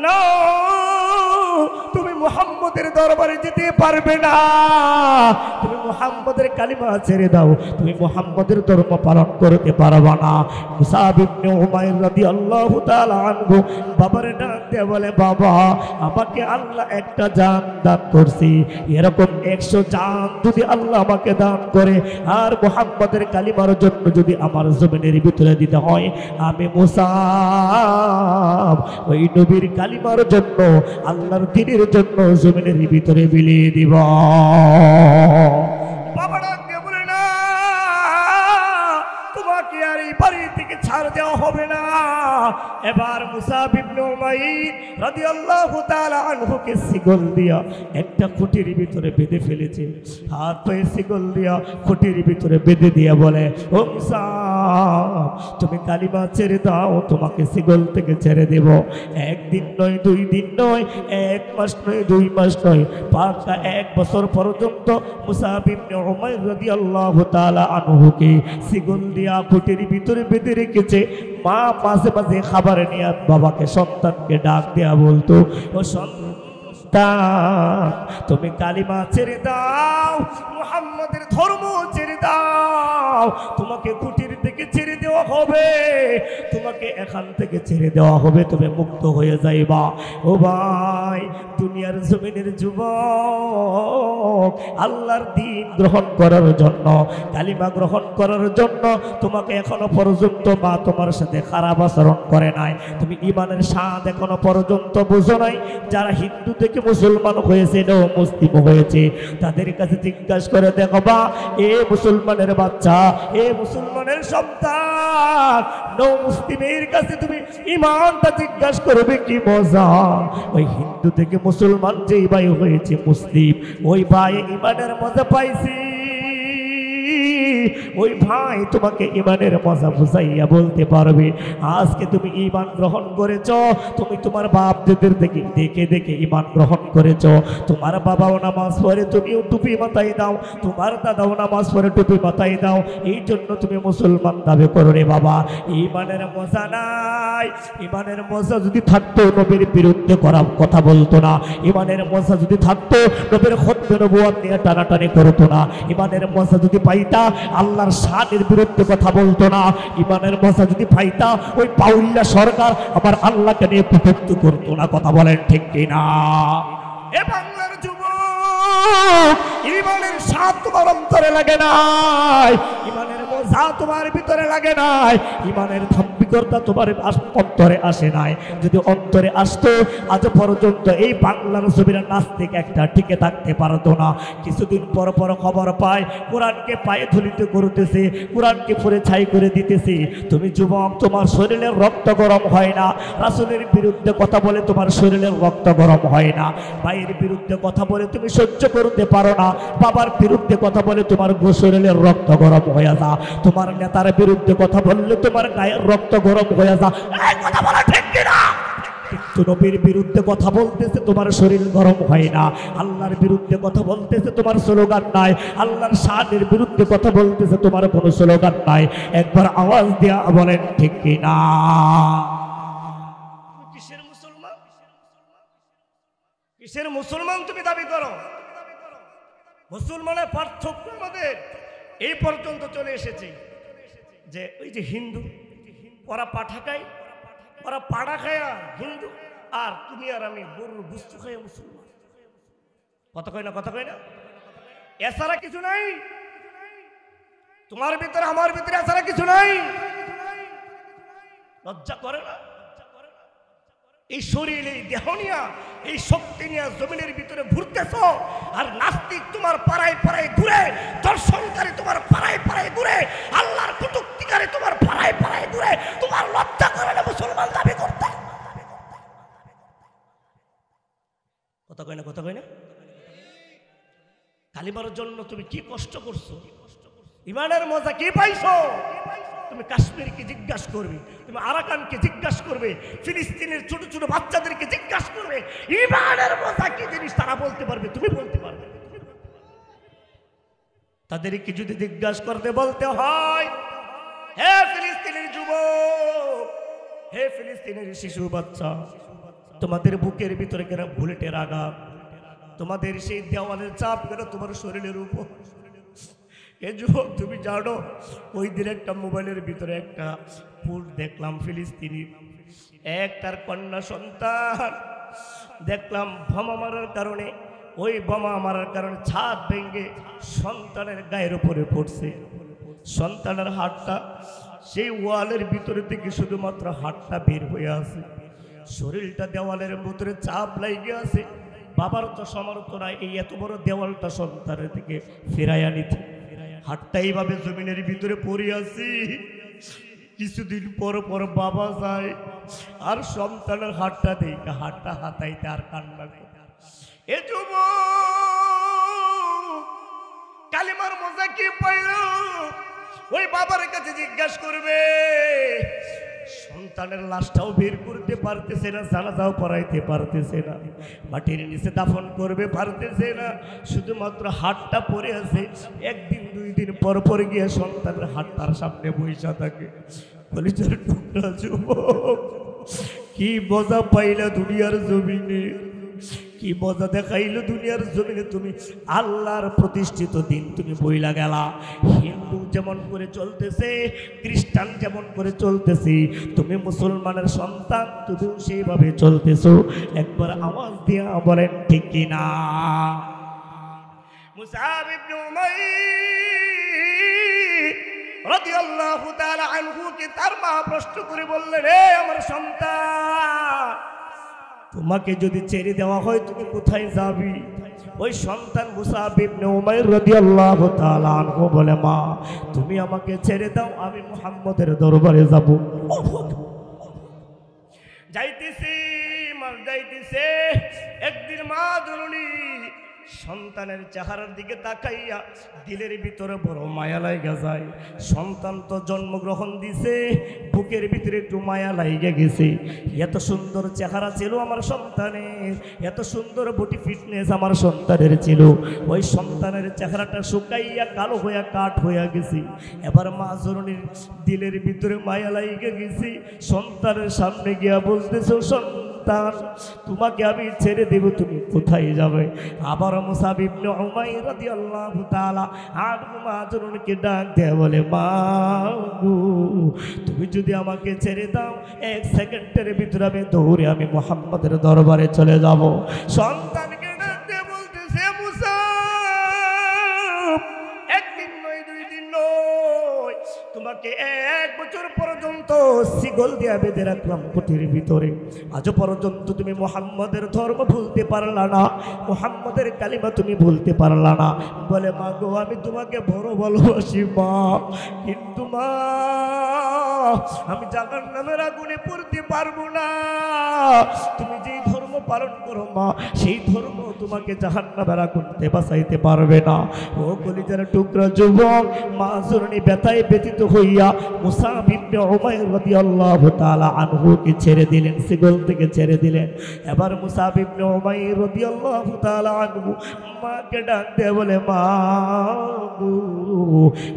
না, তুমি মুহাম্মদের দরবারে যেতে পারবে না। তুমি মুহাম্মদের কালিমা ছেড়ে দাও, তুমি মুহাম্মদের ধর্ম পালন করতে পারবে না। মুসাব ইবনে উমাইর রাদিয়াল্লাহু তাআলা আনহু বাবারে ডাক দিয়ে বলে, বাবা আমাকে আল্লাহ একটা জান দান করছে, এরকম 100 জান যদি আল্লাহ আমাকে দান করে আর মুহাম্মদের কালিমার জন্য যদি আমার জমিনের ভিতরে দিতে হয়, আমি মুসাব ওই নবীর কালিমার জন্য, আল্লাহর দ্বীনের জন্য জমিনের ভিতরে বিলিয়ে দিব। বাবা ডাক দিয়ে বলে, না তোমাকে আর এই বাড়ি থেকে ছাড় দেওয়া হবে না। এবার মুসাব ইবনে উমাইর রাদিয়াল্লাহু তাআলা আনহুকে শিকল দিয়া একটা খুঁটির ভিতরে বেঁধে ফেলেছে। হাত পায়ে শিকল দিয়া খুঁটির ভিতরে বেঁধে দিয়া বলে, ও মুসাব তুমি কালিমা ছেড়ে দাও, তোমাকে শিকল থেকে ছেড়ে দেব। 1 দিন নয়, 2 দিন নয়, 1 মাস নয়, 2 মাস নয়, পাকা 1 বছর পর্যন্ত মুসাব ইবনে উমাইর রাদিয়াল্লাহু তাআলা আনহুকে শিকল দিয়া খুঁটির ভিতরে বেঁধে রেখেছে। মা মাঝে মাঝে খাবার নিয়ে বাবাকে, সন্তানকে ডাক দেয়া বলতো, ও সন্তান তুমি কালিমা ছেড়ে দাও, মুহাম্মদের ধর্ম ছেড়ে দাও, তোমাকে কুটির থেকে ছেড়ে দেওয়া হবে, তোমাকে এখান থেকে ছেড়ে দেওয়া হবে, তুমি মুক্ত হয়ে যাইবা। ও ভাই, দুনিয়ার জমিনের যুবক, আল্লাহর দ্বীন গ্রহণ করার জন্য, কালিমা গ্রহণ করার জন্য তোমাকে এখনো পর্যন্ত মা তোমার সাথে খারাপ আচরণ করে নাই, তুমি ইমানের স্বাদ এখনো পর্যন্ত বুঝো নাই। যারা হিন্দু থেকে মুসলমান হয়েছে, মুসলিম হয়েছে, তাদের কাছে জিজ্ঞাসা করে দেখবা, এ মুসলমানের বাচ্চা, এ মুসলমানের সন্তান, মুসলিমের কাছে তুমি ইমানটা জিজ্ঞাসা করবে, কি মজা। ওই হিন্দু থেকে মুসলমান যেই ভাই হয়েছে মুসলিম, ওই ভাই ইমানের মজা পাইছি, ওই ভাই তোমাকে ইমানের মজা বুঝাইয়া বলতে পারবে। আজকে তুমি ইমান গ্রহণ করেছ, তুমি তোমার বাপদের দেখে দেখে দেখে ইমান গ্রহণ করেছ। তোমার বাবাও নামাজ পড়ে, তুমিও টুপি মাথায় দাও, তোমার দাদাও নামাজ পড়ে টুপি মাথায় দাও, এই জন্য তুমি মুসলমান দাবি করো রে বাবা। ইমানের মজা নাই। ইমানের মজা যদি থাকতো নবীর বিরুদ্ধে কথা বলতো না। ইমানের মজা যদি থাকতো নবীর খতমে নবুয়ত নিয়ে টানাটানি করতো না। ইমানের মজা যদি পাইতা আল্লাহর শানের বিরুদ্ধে কথা বলতো না। ইমানের মজা যদি পাইতা ওই পাউল্লা সরকার আমার আল্লাহকে নিয়ে কটূক্তি করতো না। কথা বলেন ঠিক কিনা? এ বাংলার যুবক, ইমানের স্বাদ তোমার অন্তরে লাগে নাই, ইমানের মজা তোমার ভিতরে লাগে নাই, ইমানের ধাম্বিকতা তোমার অন্তরে আসে নাই। যদি অন্তরে আসতো আজ পর্যন্ত এই বাংলার জমির নাস্তিক একটা টিকে থাকতে পারতো না। কিছুদিন পর পর খবর পায় কোরআনকে পায়ে ধুলিতে করতেছে, কোরআনকে পরে ছাই করে দিতেছে। তুমি যুবক, তোমার শরীরের রক্ত গরম হয় না, রাসূলের বিরুদ্ধে কথা বলে তোমার শরীরের রক্ত গরম হয় না, ভাইয়ের বিরুদ্ধে কথা বলে তুমি সহ্য করতে পারো না, বাবার বিরুদ্ধে কথা বলে তোমার শরীরের রক্ত গরম হয়ে যা, তোমার নেতার বিরুদ্ধে কথা বললে তোমার গায়ের রক্ত গরম হয়ে যা। এই কথা বলা ঠিক কিনা? কিন্তু নবীর বিরুদ্ধে কথা বলতেছে তোমার শরীর গরম হয় না, আল্লাহর বিরুদ্ধে কথা বলতেছে তোমার স্লোগান নাই, আল্লাহর শানের বিরুদ্ধে কথা বলতেছে তোমার কোনো স্লোগান নাই। একবার আওয়াজ দিয়া বলেন ঠিক কিনা? কিসের মুসলমান? কিসের মুসলমান তুমি দাবি করো? মুসলমানের পার্থক্য আমাদের এই পর্যন্ত চলে এসেছে যে ওই যে হিন্দু, ওরা পাঠা খায়, ওরা পাড়া খায়া হিন্দু, আর তুমি আর আমি গরুর গুস্তু খাইয়া মুসলমান। কথা কয় না? কথা কয় না? এছাড়া কিছু নাই তোমার ভিতরে, আমার ভিতরে এছাড়া কিছু নাই। লজ্জা করে না? এই শরীর, এই দেহ নিয়া, এই শক্তি নিয়ে জমিনের ভিতরে ঘুরতেছ, আর নাস্তিক তোমার পাড়ায় পাড়ায় ঘুরে, দর্শনকারী তোমার পাড়ায় পাড়ায় ঘুরে, আল্লাহর কটূক্তিকারী তোমার পাড়ায় পাড়ায় ঘুরে। তোমার লজ্জা করে না মুসলমান দাবি করতে? কথা কয় না? কথা কয় না? কালিমার জন্য তুমি কি কষ্ট করছো, ইমানের মজা কি পাইছো? তুমি কাশ্মীরকে জিজ্ঞাসা করবে, তুমি আরাকানকে জিজ্ঞাসা করবে, ফিলিস্তিনের ছোট ছোট বাচ্চাদেরকে জিজ্ঞাসা করবে, ইমানের মজা কি জিনিস তারা বলতে পারবে, তুমি বলতে পারবে? তাদেরকে যদি জিজ্ঞাসা করতে বলতে হয়, হে ফিলিস্তিনের যুবক, হে ফিলিস্তিনের শিশু বাচ্চা, তোমাদের বুকের ভিতরে কেন বুলেটের আঘাত, তোমাদের সেই দেওয়ালের চাপ কেন তোমার শরীরের উপর? এ যুবক, তুমি জানো ওই দিন একটা মোবাইলের ভিতরে একটা ফুল দেখলাম, ফিলিস্তিনি একটার কন্যা সন্তান দেখলাম বোমা মারার কারণে, ওই বোমা মারার কারণে ছাদ ভেঙে সন্তানের গায়ের উপরে পড়ছে। সন্তানের হাতটা সেই ওয়ালের ভিতরে থেকে শুধুমাত্র হাতটা বের হয়ে আছে, শরীরটা দেওয়ালের ভিতরে চাপ লাগিয়ে আছে। বাবার তো সামর্থ্য নাই এই এত বড় দেওয়ালটা সন্তানের দিকে ফিরাইয়া নিতে, হাতটা এইভাবে জমিনের ভিতরে পড়ে আছি। কিছুদিন পর পর বাবা যায় আর সন্তানের হাতটা দেখে হাতটা হাতাইতে আর কান্না করে। এ যুবক, কালিমার মজা কি পাইল? ওই বাবার কাছে জিজ্ঞাসা করবে, সন্তানের লাশটাও বের করতে পারতেছে না, জানাজাও পড়াইতে পারতেছে না, মাটির নিচে দাফন করবে পারতেছে না, শুধুমাত্র হাতটা পড়ে আছে। একদিন দুই দিন পর পর গিয়ে সন্তানের হাত তার সামনে বইসা থাকে। কলিজার টুকরা যুবক, কি মজা পাইলা দুনিয়ার জমিনে, কি মজা দেখাইলো দুনিয়ার জমিনে। তুমি আল্লাহর প্রতিষ্ঠিত দিন তুমি বইলা গেলা। হিন্দু যেমন করে চলতেছে, খ্রিস্টান যেমন করে চলতেছে, তুমি মুসলমানের সন্তান, তুমিও সেইভাবে চলতেছো। একবার আওয়াজ দিয়া বলেন ঠিক কিনা? মুসআব ইবনে উমাইর রাদিয়াল্লাহু তাআলা আনহু কে তার মা প্রশ্ন করে বললেন, হে আমার সন্তান, তোমাকে যদি ছেড়ে দেওয়া হয় তুমি কোথায় যাবি? ওই সন্তান মুসআব ইবনে উমাইর রাদিয়াল্লাহু তাআলা আনহু বলে, মা তুমি আমাকে ছেড়ে দাও, আমি মুহাম্মদের দরবারে যাব। যাইতেছি মা, যাইতেছে। একদিন মা জননী সন্তানের চেহারার দিকে তাকাইয়া দিলের ভিতরে বড় মায়া লাইগা যায়। সন্তান তো জন্মগ্রহণ দিছে, বুকের ভিতরে একটু মায়া লাইগা গেছে। এত সুন্দর চেহারা ছিল আমার সন্তানের, এত সুন্দর বডি ফিটনেস আমার সন্তানের ছিল। ওই সন্তানের চেহারাটা শুকাইয়া কালো হইয়া কাঠ হইয়া গেছে। এবার মা জননীর দিলের ভিতরে মায়া লাইগা গেছে। সন্তানের সামনে গিয়া বলতেছে, সন্তান তোমাকে আমি ছেড়ে দেব, তুমি কোথায় যাবে? আবার মুসআব ইবনে উমাইর রাদিয়াল্লাহু তাআলা আনহু মা জননীকে ডাক দেয়া বলে, মা গো তুমি যদি আমাকে ছেড়ে দাও, এক সেকেন্ডের ভিতরে আমি দৌড়ে আমি মুহাম্মদের দরবারে চলে যাব। সন্তানকে ডাক দিয়ে বলতেছে, মুসআব তোমাকে 1 বছর পর্যন্ত শিকল দিয়া বেঁধে রাখলাম কুটির ভিতরে, আজও পর্যন্ত তুমি মুহাম্মদের ধর্ম ভুলতে পারলা না, মুহাম্মদের কালিমা তুমি ভুলতে পারলা না। বলে মা গো, আমি তোমাকে বড় ভালোবাসি মা, কিন্তু মা আমি জাহান্নামের আগুনে পড়তে পারবো না। তুমি যেই ধর্ম পালন করো মা, সেই ধর্ম তোমাকে জাহান্নামের আগুন থেকে বাঁচাইতে পারবে না। ও কলিজার টুকরা যুবক, মাসুরনি ব্যথায় ব্যতীত হইয়া মুসাব ইবনে উমাইর রাদিয়াল্লাহু তাআলা আনহুকে ছেড়ে দিলেন, শিকল থেকে ছেড়ে দিলেন। এবার মুসাব ইবনে উমাইর রাদিয়াল্লাহু তাআলা আনহু মাকে ডাক দিয়ে বলে, মা গো,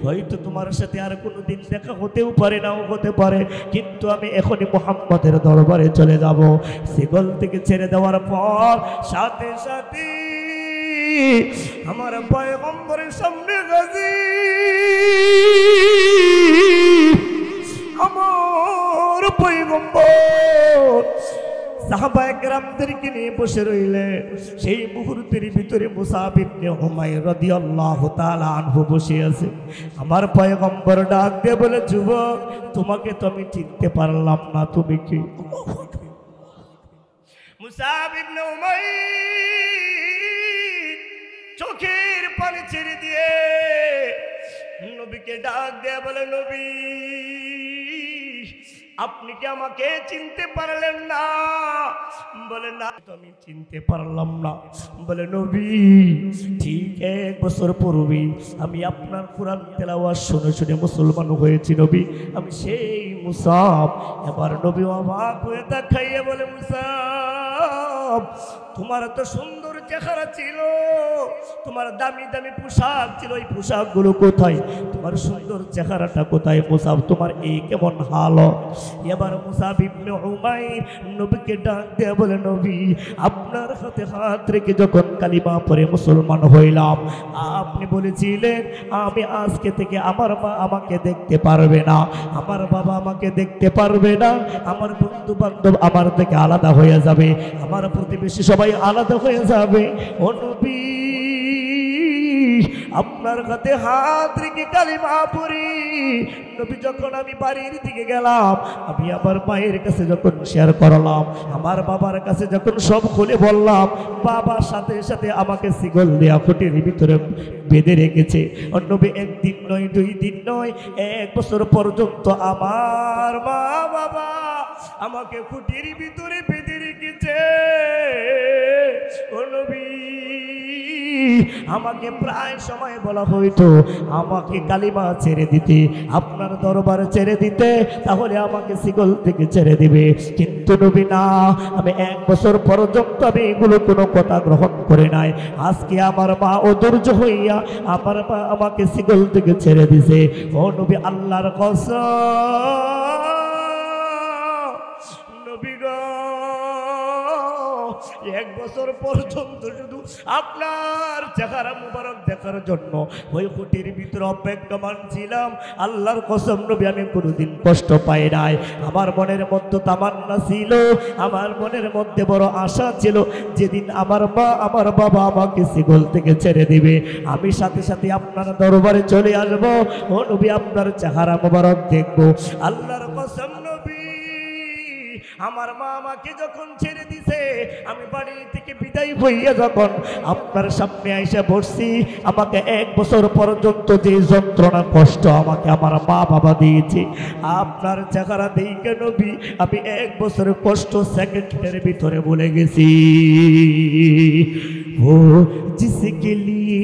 হয়তো তোমার সাথে আর কোনোদিন দেখা হতেও পারে, নাও হতে পারে, কিন্তু আমি এখনই মুহাম্মদের দরবারে চলে যাব। শিকল থেকে ছেড়ে দেওয়ার পর সাথে সাথে আমার পয়গম্বরের সামনে হাজির। আমার পয়গম্বর সাহাবায়ে কেরামদেরকে নিয়ে বসে রইলেন। সেই মুহূর্তের ভিতরে মুসাব ইবনে উমাইর রাদিয়াল্লাহু তাআলা আনহু বসে আছে। আমার পয়গম্বর ডাক দিয়ে বলে, যুবক, তোমাকে তো আমি চিনতে পারলাম না, তুমি কি? মুসাব ইবনে উমাইর চোখের পানি ছেড়ে দিয়ে নবীকে ডাক দিয়ে বলে, নবী, আপনি কি আমাকে চিনতে পারলেন না? বলে, না, তো আমি চিনতে পারলাম না। বলে, নবী, ঠিক 1 বছর পূর্বে আমি আপনার কোরআন তেলাওয়াত শুনে শুনে মুসলমান হয়েছি নবী, আমি সেই মুসাব। এবার নবী অবাক হয়ে তাকাইয়ে বলে, মুসাব, তোমার তো সুন্দর চেহারা ছিল, তোমার দামি দামি পোশাক ছিল, এই পোশাকগুলো কোথায়? তোমার সুন্দর চেহারাটা কোথায় মুসাব? তোমার এই কেমন হালত? এবার মুসাব ইবনে উমাইর নবীকে ডাক দিয়ে বলে, নবী, আপনার হাতে হাত রেখে যখন কালিমা পড়ে মুসলমান হইলাম, আপনি বলেছিলেন আমি আজকে থেকে আমার মা আমাকে দেখতে পারবে না, আমার বাবা আমাকে দেখতে পারবে না, আমার বন্ধু বান্ধব আমার থেকে আলাদা হয়ে যাবে, আমার প্রতিবেশী সবাই আলাদা হয়ে যাবে। ও নবী, আপনার হাতে হাত রেখে কালিমা পড়ি। নবী, যখন আমি বাড়ির দিকে গেলাম, আমি আমার মায়ের কাছে যখন শেয়ার করলাম, আমার বাবার কাছে যখন সব খুলে বললাম, বাবার সাথে সাথে আমাকে শিকল দেয়া খুঁটির ভিতরে বেঁধে রেখেছে। নবী, 1 দিন নয়, 2 দিন নয়, 1 বছর পর্যন্ত আমার মা বাবা আমাকে খুঁটির ভিতরে বেঁধে রেখেছে। ও নবী, আমাকে প্রায় সময় বলা হইতো আমাকে কালিমা ছেড়ে দিতে, আপনার দরবারে ছেড়ে দিতে, তাহলে আমাকে শিকল থেকে ছেড়ে দিবে। কিন্তু নবী না, আমি 1 বছর পর্যন্ত আমি এগুলো কোনো কথা গ্রহণ করে নাই। আজকে আমার মা অধৈর্য হইয়া আমার মা আমাকে শিকল থেকে ছেড়ে দিছে। ও নবী, আল্লাহর কসম নবী গো, 1 বছর পর্যন্ত শুধু আপনার চেহারা মুবারক দেখার জন্য ওই খুঁটির ভিতরে অপেক্ষমান ছিলাম। আল্লাহর কসম নবী, আমি কোনোদিন কষ্ট পাই নাই। আমার মনের মধ্যে তামান্না ছিল, আমার মনের মধ্যে বড় আশা ছিল, যেদিন আমার মা আমার বাবা আমাকে শিকল থেকে ছেড়ে দিবে, আমি সাথে সাথে আপনার দরবারে চলে আসবো। ও নবী, আপনার চেহারা মুবারক দেখবো। আল্লাহর কসম নবী, আমার মা আমাকে যখন ছেড়ে দিছে, আমি বাড়ি থেকে বিদায় হইয়া যখন আপনার সামনে আইসা বসছি, আমাকে 1 বছর পর্যন্ত যে যন্ত্রণা কষ্ট আমাকে আমার মা বাবা দিয়েছে, আপনার চেহারা দেখে নবী আমি 1 বছরের কষ্ট সেকেন্ডের ভিতরে ভুলে গেছি। ও জিসকে লিয়ে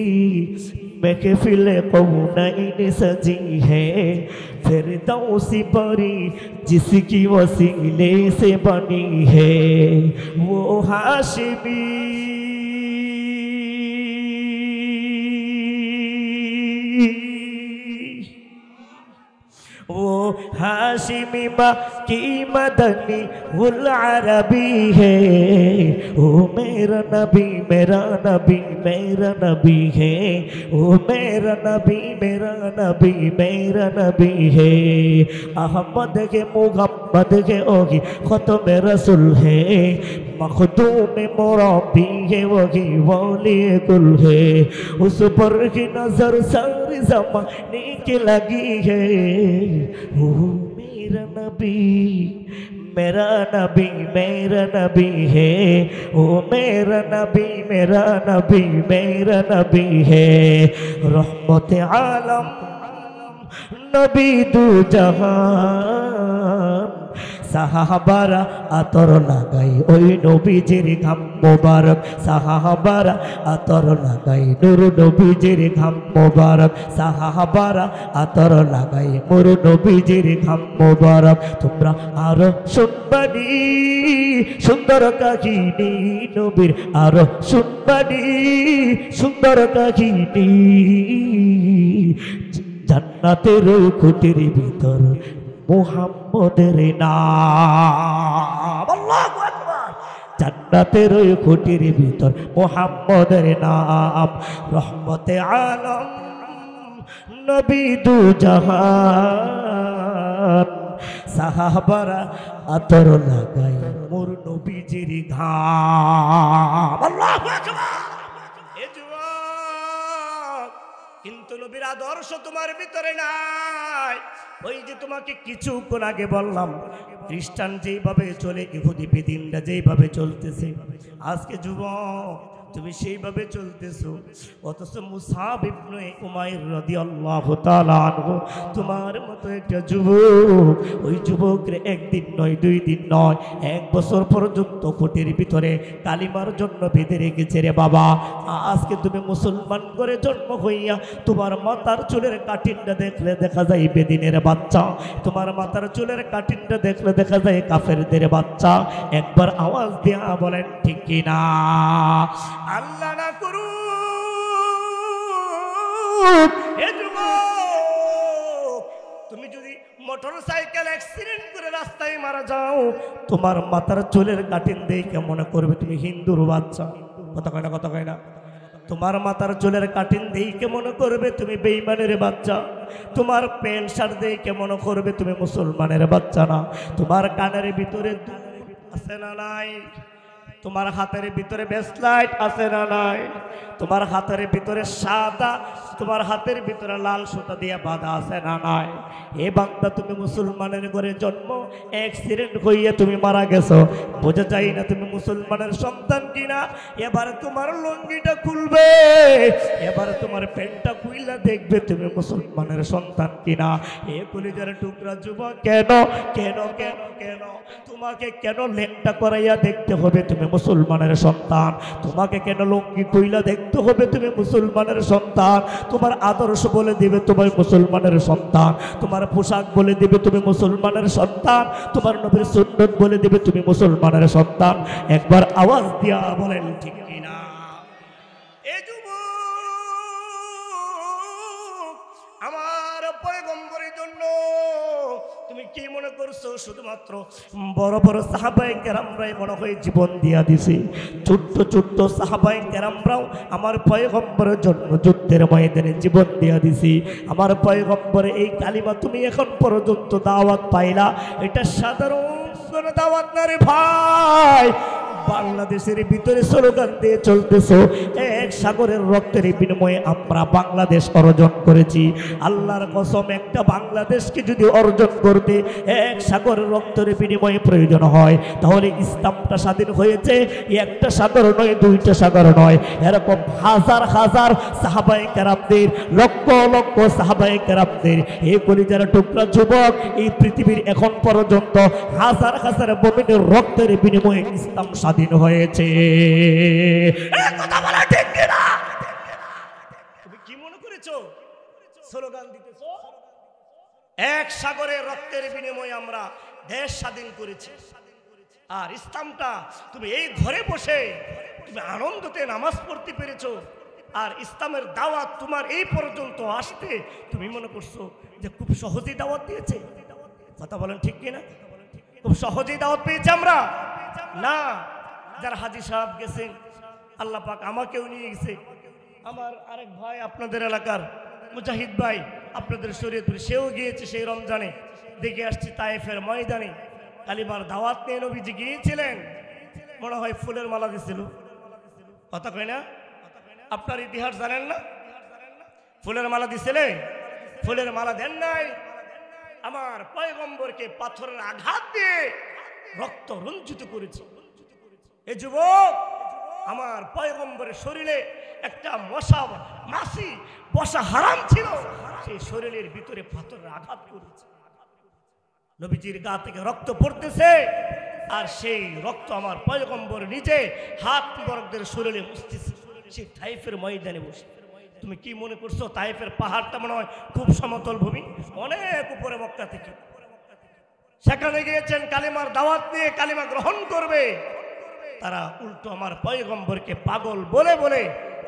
महफिल कौनैन सजी है, फिरदौसी परी जिसकी वसीले से बनी है, वो हाशिमी वो हाशिमी की मदनी उल अरबी है, वो मेरा नबी मेरा नबी मेरा नबी है, वो मेरा नबी मेरा नबी मेरा नबी है। अहमद के मुहम्मद के ओगी खत्म रसूल है, मखदूम मुरब्बी है वही वली कुल है उस पर की नजर सारी ज़माने की लगी है ओ मेरा नबी मेरा नबी मेरा नबी है ओ मेरा नबी मेरा नबी मेरा नबी है रहमत आलम नबी दू जहान সাহাবারা আতর লাগাই ওই নবীজির ঘাম মোবারক সাহাবারা আতর লাগাই নূর নবীজির ঘাম মোবারক সাহাবারা আতর লাগাই মোর নবীজির ঘাম মোবারক তোমরা আরো শুনবানি সুন্দর কাহিনী নবীর আরো শুনবানি সুন্দর কাহিনী জান্নাতের খুঁটির ভিতর মুহাম্মদের নাম আল্লাহু আকবার জান্নাতের ওই খুঁটির ভিতর মুহাম্মদের নাম রহমতে আলম নবী দু জাহান সাহাবারা আতর লাগাই মোর নবীজির ঘাম আল্লাহু আকবার কিন্তু নবীর আদর্শ তোমার ভিতরে নাই ওই যে তোমাকে কিছুক্ষণ আগে বললাম খ্রিস্টান যেইভাবে চলে ইহুদি বেদিনরা যেইভাবে চলতেছে আজকে যুবক তুমি সেইভাবে চলতেছো অথচ মুসাব ইবনে উমাইর রাদিয়াল্লাহু তাআলা আনহু তোমার মতো একটা যুবক ওই যুবকের একদিন নয় দুই দিন নয় 1 বছর পর্যন্ত কোটের ভিতরে কালিমার জন্য বেঁধে রেখেছে রে বাবা আজকে তুমি মুসলমান করে জন্ম হইয়া তোমার মাথার চুলের কাটিনটা দেখলে দেখা যায় বেদিনের বাচ্চা তোমার মাথার চুলের কাটিনটা দেখলে দেখা যায় কাফেরদের বাচ্চা একবার আওয়াজ দিয়া বলেন ঠিক কি না আল্লাহ না করুক হে যুবক তুমি যদি মোটরসাইকেল অ্যাক্সিডেন্ট করে রাস্তায় মারা যাও তোমার মাথার চুলের কাটিন দেখে মনে করবে তুমি হিন্দুর বাচ্চা কথা কয় না তোমার মাথার চুলের কাটিন দেখে মনে করবে তুমি বেঈমানের বাচ্চা তোমার প্যান্ট শার্ট দেখে মনে করবে তুমি মুসলমানের বাচ্চা না তোমার কানের ভিতরে আছে না নাই তোমার হাতের ভিতরে ব্রেসলেট আছে না নাই তোমার হাতের ভিতরে সাদা তোমার হাতের ভিতরে লাল সুতা দিয়ে বাঁধা আছে না নাই এ বান্দা তুমি মুসলমানের ঘরে জন্ম অ্যাক্সিডেন্ট হইয়া তুমি মারা গেছো বোঝা যায় না তুমি মুসলমানের সন্তান কিনা এবারে তোমার লুঙ্গিটা খুলবে এবারে তোমার প্যান্টটা খুইলা দেখবে তুমি মুসলমানের সন্তান কিনা এ কলিজার টুকরা যুবক কেন কেন কেন কেন তোমাকে কেন লেংটা করাইয়া দেখতে হবে তুমি মুসলমানের সন্তান তোমাকে কেন লুঙ্গি কইলা দেখতে হবে তুমি মুসলমানের সন্তান তোমার আদর্শ বলে দিবে তোমার মুসলমানের সন্তান তোমার পোশাক বলে দিবে তুমি মুসলমানের সন্তান তোমার নবীর সুন্নাত বলে দিবে তুমি মুসলমানের সন্তান একবার আওয়াজ দিয়া বলেন ঠিক কিনা এই যুবক আমার পয়গম্বরের জন্য তুমি কি মনে করছো শুধুমাত্র বড় বড় সাহাবায়ে কেরামরাই মনে হয় জীবন দিয়া দিছে ছোট্ট ছোট্ট সাহাবায়ে কেরামরাও আমার পয়গম্বরের জন্য যুদ্ধের ময়দানে জীবন দিয়া দিছি আমার পয়গম্বরে এই কালিমা তুমি এখন পর্যন্ত দাওয়াত পাইলা এটা সাধারণ দাওয়াত না রে ভাই বাংলাদেশের ভিতরে স্লোগান দিয়ে চলতেছো এক সাগরের রক্তের বিনিময়ে আমরা বাংলাদেশ অর্জন করেছি আল্লাহর কসম একটা বাংলাদেশকে যদি অর্জন করতে এক সাগরের রক্তের বিনিময়ে প্রয়োজন হয় তাহলে ইসলামটা স্বাধীন হয়েছে একটা সাগর নয় দুইটা সাগর নয় এরকম হাজার হাজার সাহাবায়ে কেরামদের লক্ষ লক্ষ সাহাবায়ে কেরামদের এই কলিজার টুকরা যুবক এই পৃথিবীর এখন পর্যন্ত হাজার হাজার মুমিনের রক্তের বিনিময়ে ইসলাম স্বাধীন হয়েছে কথা বলা ঠিক কিনা তুমি কি মনে করেছো স্লোগান দিতেছো এক সাগরের রক্তের বিনিময়ে আমরা দেশ স্বাধীন করেছি আর ইসলামটা তুমি এই ঘরে বসে তুমি আনন্দতে নামাজ পড়তে পেরেছো আর ইসলামের দাওয়াত তোমার এই পর্যন্ত আসতে তুমি মনে করছো যে খুব সহজেই দাওয়াত দিয়েছে কথা বলেন ঠিক কিনা খুব সহজেই দাওয়াত পেয়েছি আমরা না যারা হাজী সাহেব গেছেন আল্লাহ পাক আমাকেও নিয়ে গেছে আমার আরেক ভাই আপনাদের এলাকার মুজাহিদ ভাই আপনাদের শরীয়তপুরে সেও গিয়েছে সেই রমজানে দেখে আসছি তায়েফের ময়দানে কালিমার দাওয়াত নিয়ে নবীজি গিয়েছিলেন মনে হয় ফুলের মালা দিছিল, কথা কয় না? আপনার ইতিহাস জানেন না? ফুলের মালা দিছিলে? ফুলের মালা দেন নাই। আমার পয়গম্বরকে পাথরের আঘাত দিয়ে রক্ত রঞ্জিত করেছে। এ যুবক, আমার পয়গম্বরের শরীরে একটা মাছি বসা হারাম ছিল, সেই শরীরের ভিতরে পাথরের আঘাত করেছে। নবীজির গা থেকে রক্ত পড়তেছে, আর সেই রক্ত আমার পয়গম্বর নিজে হাত মুবারকদের শরীরে মুছতেছে, সেই তাইফের ময়দানে বসে। তুমি কি মনে করছো তাইফের পাহাড়টা মনে হয় খুব সমতল ভূমি? অনেক উপরে মক্কা থেকে। সেখানে গিয়েছেন কালিমার দাওয়াত নিয়ে, কালিমা গ্রহণ করবে। তারা উল্টো আমার পয়গম্বরকে পাগল বলে বলে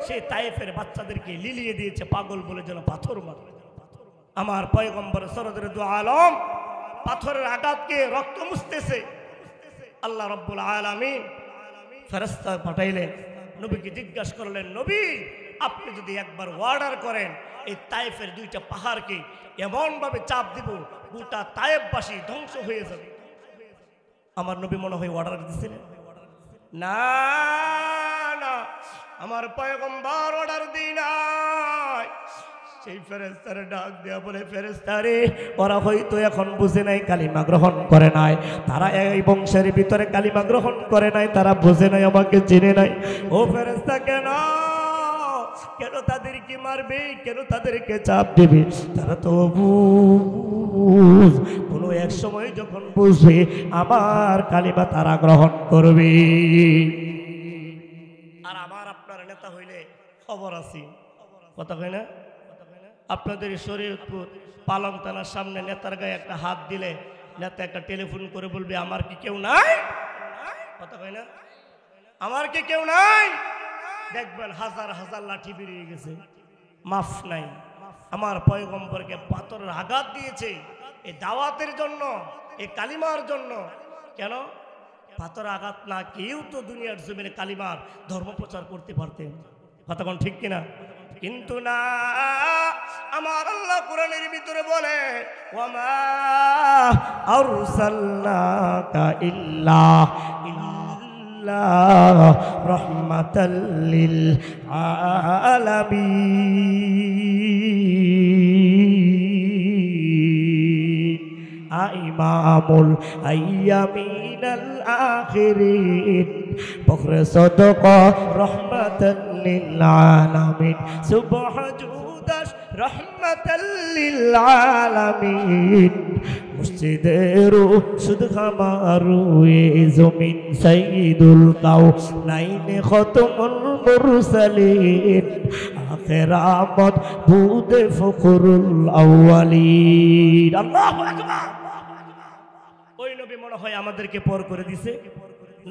সেই তাইফের বাচ্চাদেরকে লিলিয়ে দিয়েছে, পাগল বলে যেন পাথর মারে। আমার পয়গম্বর সরদরে দু আলম পাথরের আঘাতকে রক্ত মুছতেছে। আল্লাহ রাব্বুল আলামিন ফেরেশতা পাঠাইলেন, নবীকে জিজ্ঞাসা করলেন, নবী আপনি যদি একবার অর্ডার করেন এই তায়েফের দুইটা পাহাড়কে এমন ভাবে চাপ দিব গোটা তায়েফবাসী ধ্বংস হয়ে যাবে। আমার নবী মনে হয় অর্ডার দিয়েছিলেন? না না, আমার পয়গম্বর অর্ডার দিই নাই। সেই ফেরেশতারে ডাক দেয়া বলে, ফেরেশতারে ওরা হয়তো এখন বুঝে নাই, কালিমা গ্রহণ করে নাই, তারা এই বংশের ভিতরে কালিমা গ্রহণ করে নাই, তারা বুঝে নাই, আমাকে চিনে নাই। ও ফেরেশতা কেন কেন তাদেরকে মারবে, কেন তাদেরকে চাপ দেবে? তারা তো কোনো এক সময় যখন বুঝবে আমার কালিমা তারা গ্রহণ করবে। আর আমার আপনার নেতা হইলে খবর আছে, কথা কয় না? আপনাদের শরীয়তপুর পালং থানার সামনে নেতার গায়ে একটা হাত দিলে নেতা একটা টেলিফোন করে বলবে আমার কি কেউ নাই, কথা কয় না? আমার কি কেউ নাই? দেখবেন হাজার হাজার লাঠি বেরিয়ে গেছে, মাফ নাই। আমার পয়গম্বরকে পাথরের আঘাত দিয়েছে এই দাওয়াতের জন্য, এই কালিমার জন্য। কেন? পাথর আঘাত না কেউ তো দুনিয়ার জমিনে কালিমার ধর্ম প্রচার করতে পারতেন, কথা কোন ঠিক কিনা? কিন্তু না, আমার আল্লাহ কোরআনের ভিতরে বলে ওয়ামা আরসালনাকা ইল্লা রাহমাতাল লিল আলামিন ইমামুল আইয়ামিনাল আখিরিন বখরে সদকা রাহমাতাল লিল আলামিন সুবহানাল্লাহ রাহমাতাল লিল আলামিন মসজিদের শুধু খামারু এ জমিন সাইয়্যিদুল কাউনাইন খতমুল মুরসালিন আখিরামত বুদে ফখরুল আউয়ালিন। আল্লাহু আকবার। ওই নবী মনে হয় আমাদেরকে পর করে দিছে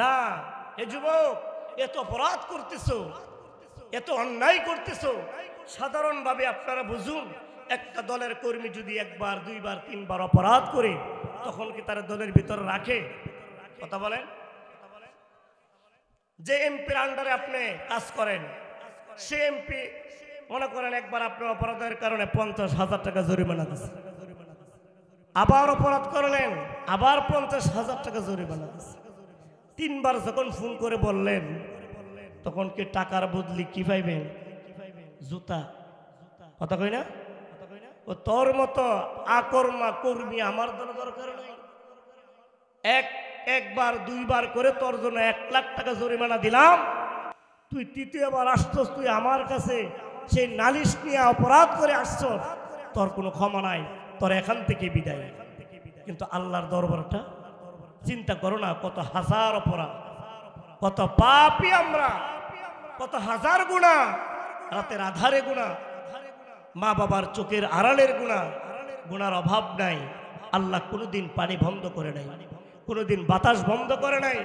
না? এ যুবক, এত অপরাধ করতেছো, এত অন্যায় করতেছো, সাধারণভাবে আপনারা বুঝুন, একটা দলের কর্মী যদি একবার দুইবার তিনবার অপরাধ করে তখন কি তারা দলের ভিতরে রাখে? কথা বলেন। যে এমপির আন্ডারে আপনি কাজ করেন, সে এমপি মনে করেন একবার আপনার অপরাধের কারণে 50,000 টাকা জরিমানা দিচ্ছে, আবার অপরাধ করলেন আবার 50,000 টাকা জরিমানা দিচ্ছে। তিনবার যখন ফোন করে বললেন তখন কি টাকার বদলি কি পাইবেন? জুতা, কথা কই না? ও তোর মতো আকর্মা কর্মী আমার দরকার নাই। একবার দুইবার করে তোর জন্য 1 লাখ টাকা জরিমানা দিলাম, তুই তৃতীয়বার আসছস, তুই আমার কাছে সেই নালিশ নিয়ে অপরাধ করে আসছস, তোর কোনো ক্ষমা নাই, তোর এখান থেকে বিদায়। কিন্তু আল্লাহর দরবারটা চিন্তা করো না, কত হাজার অপরাধ, কত পাপী আমরা, কত হাজার গুনাহ, রাতের আধারে গুনাহ, মা বাবার চোখের আড়ালের গুনাহ, গুনার অভাব নাই। আল্লাহ কোনোদিন পানি বন্ধ করে নাই, কোনোদিন বাতাস বন্ধ করে নাই,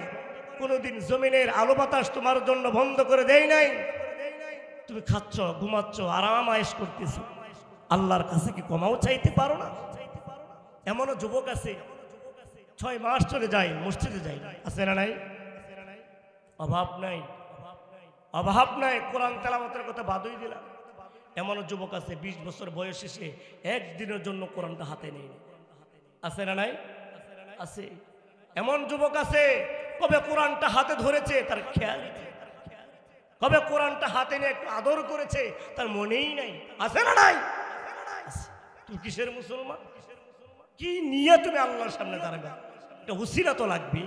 কোনোদিন জমিনের আলো বাতাস তোমার জন্য বন্ধ করে দেয় নাই। তুমি খাচ্ছ, ঘুমাচ্ছ, আরাম আয়েশ করতেছ, আল্লাহর কাছে কি ক্ষমাও চাইতে পারো না? এমনও যুবক আছে 6 মাস চলে যায় মসজিদে যায়, আছে না নাই? অভাব নাই, অভাব নাই। কোরআন তেলাওয়াতের কথা বাদই দিলাম। এমন যুবক আছে 20 বছর বয়স এসে একদিনের জন্য কোরআনটা হাতে নেই, আছে না নাই? আছে। এমন যুবক আছে কবে কোরআনটা হাতে ধরেছে তার খেয়াল নেই, কবে কোরআনটা হাতে নিয়ে একটু আদর করেছে তার মনেই নাই। আছে না নাই? তুমি কিসের মুসলমান? কি নিয়ে তুমি আল্লাহর সামনে দাঁড়াবে? একটা উসিলা তো লাগবে,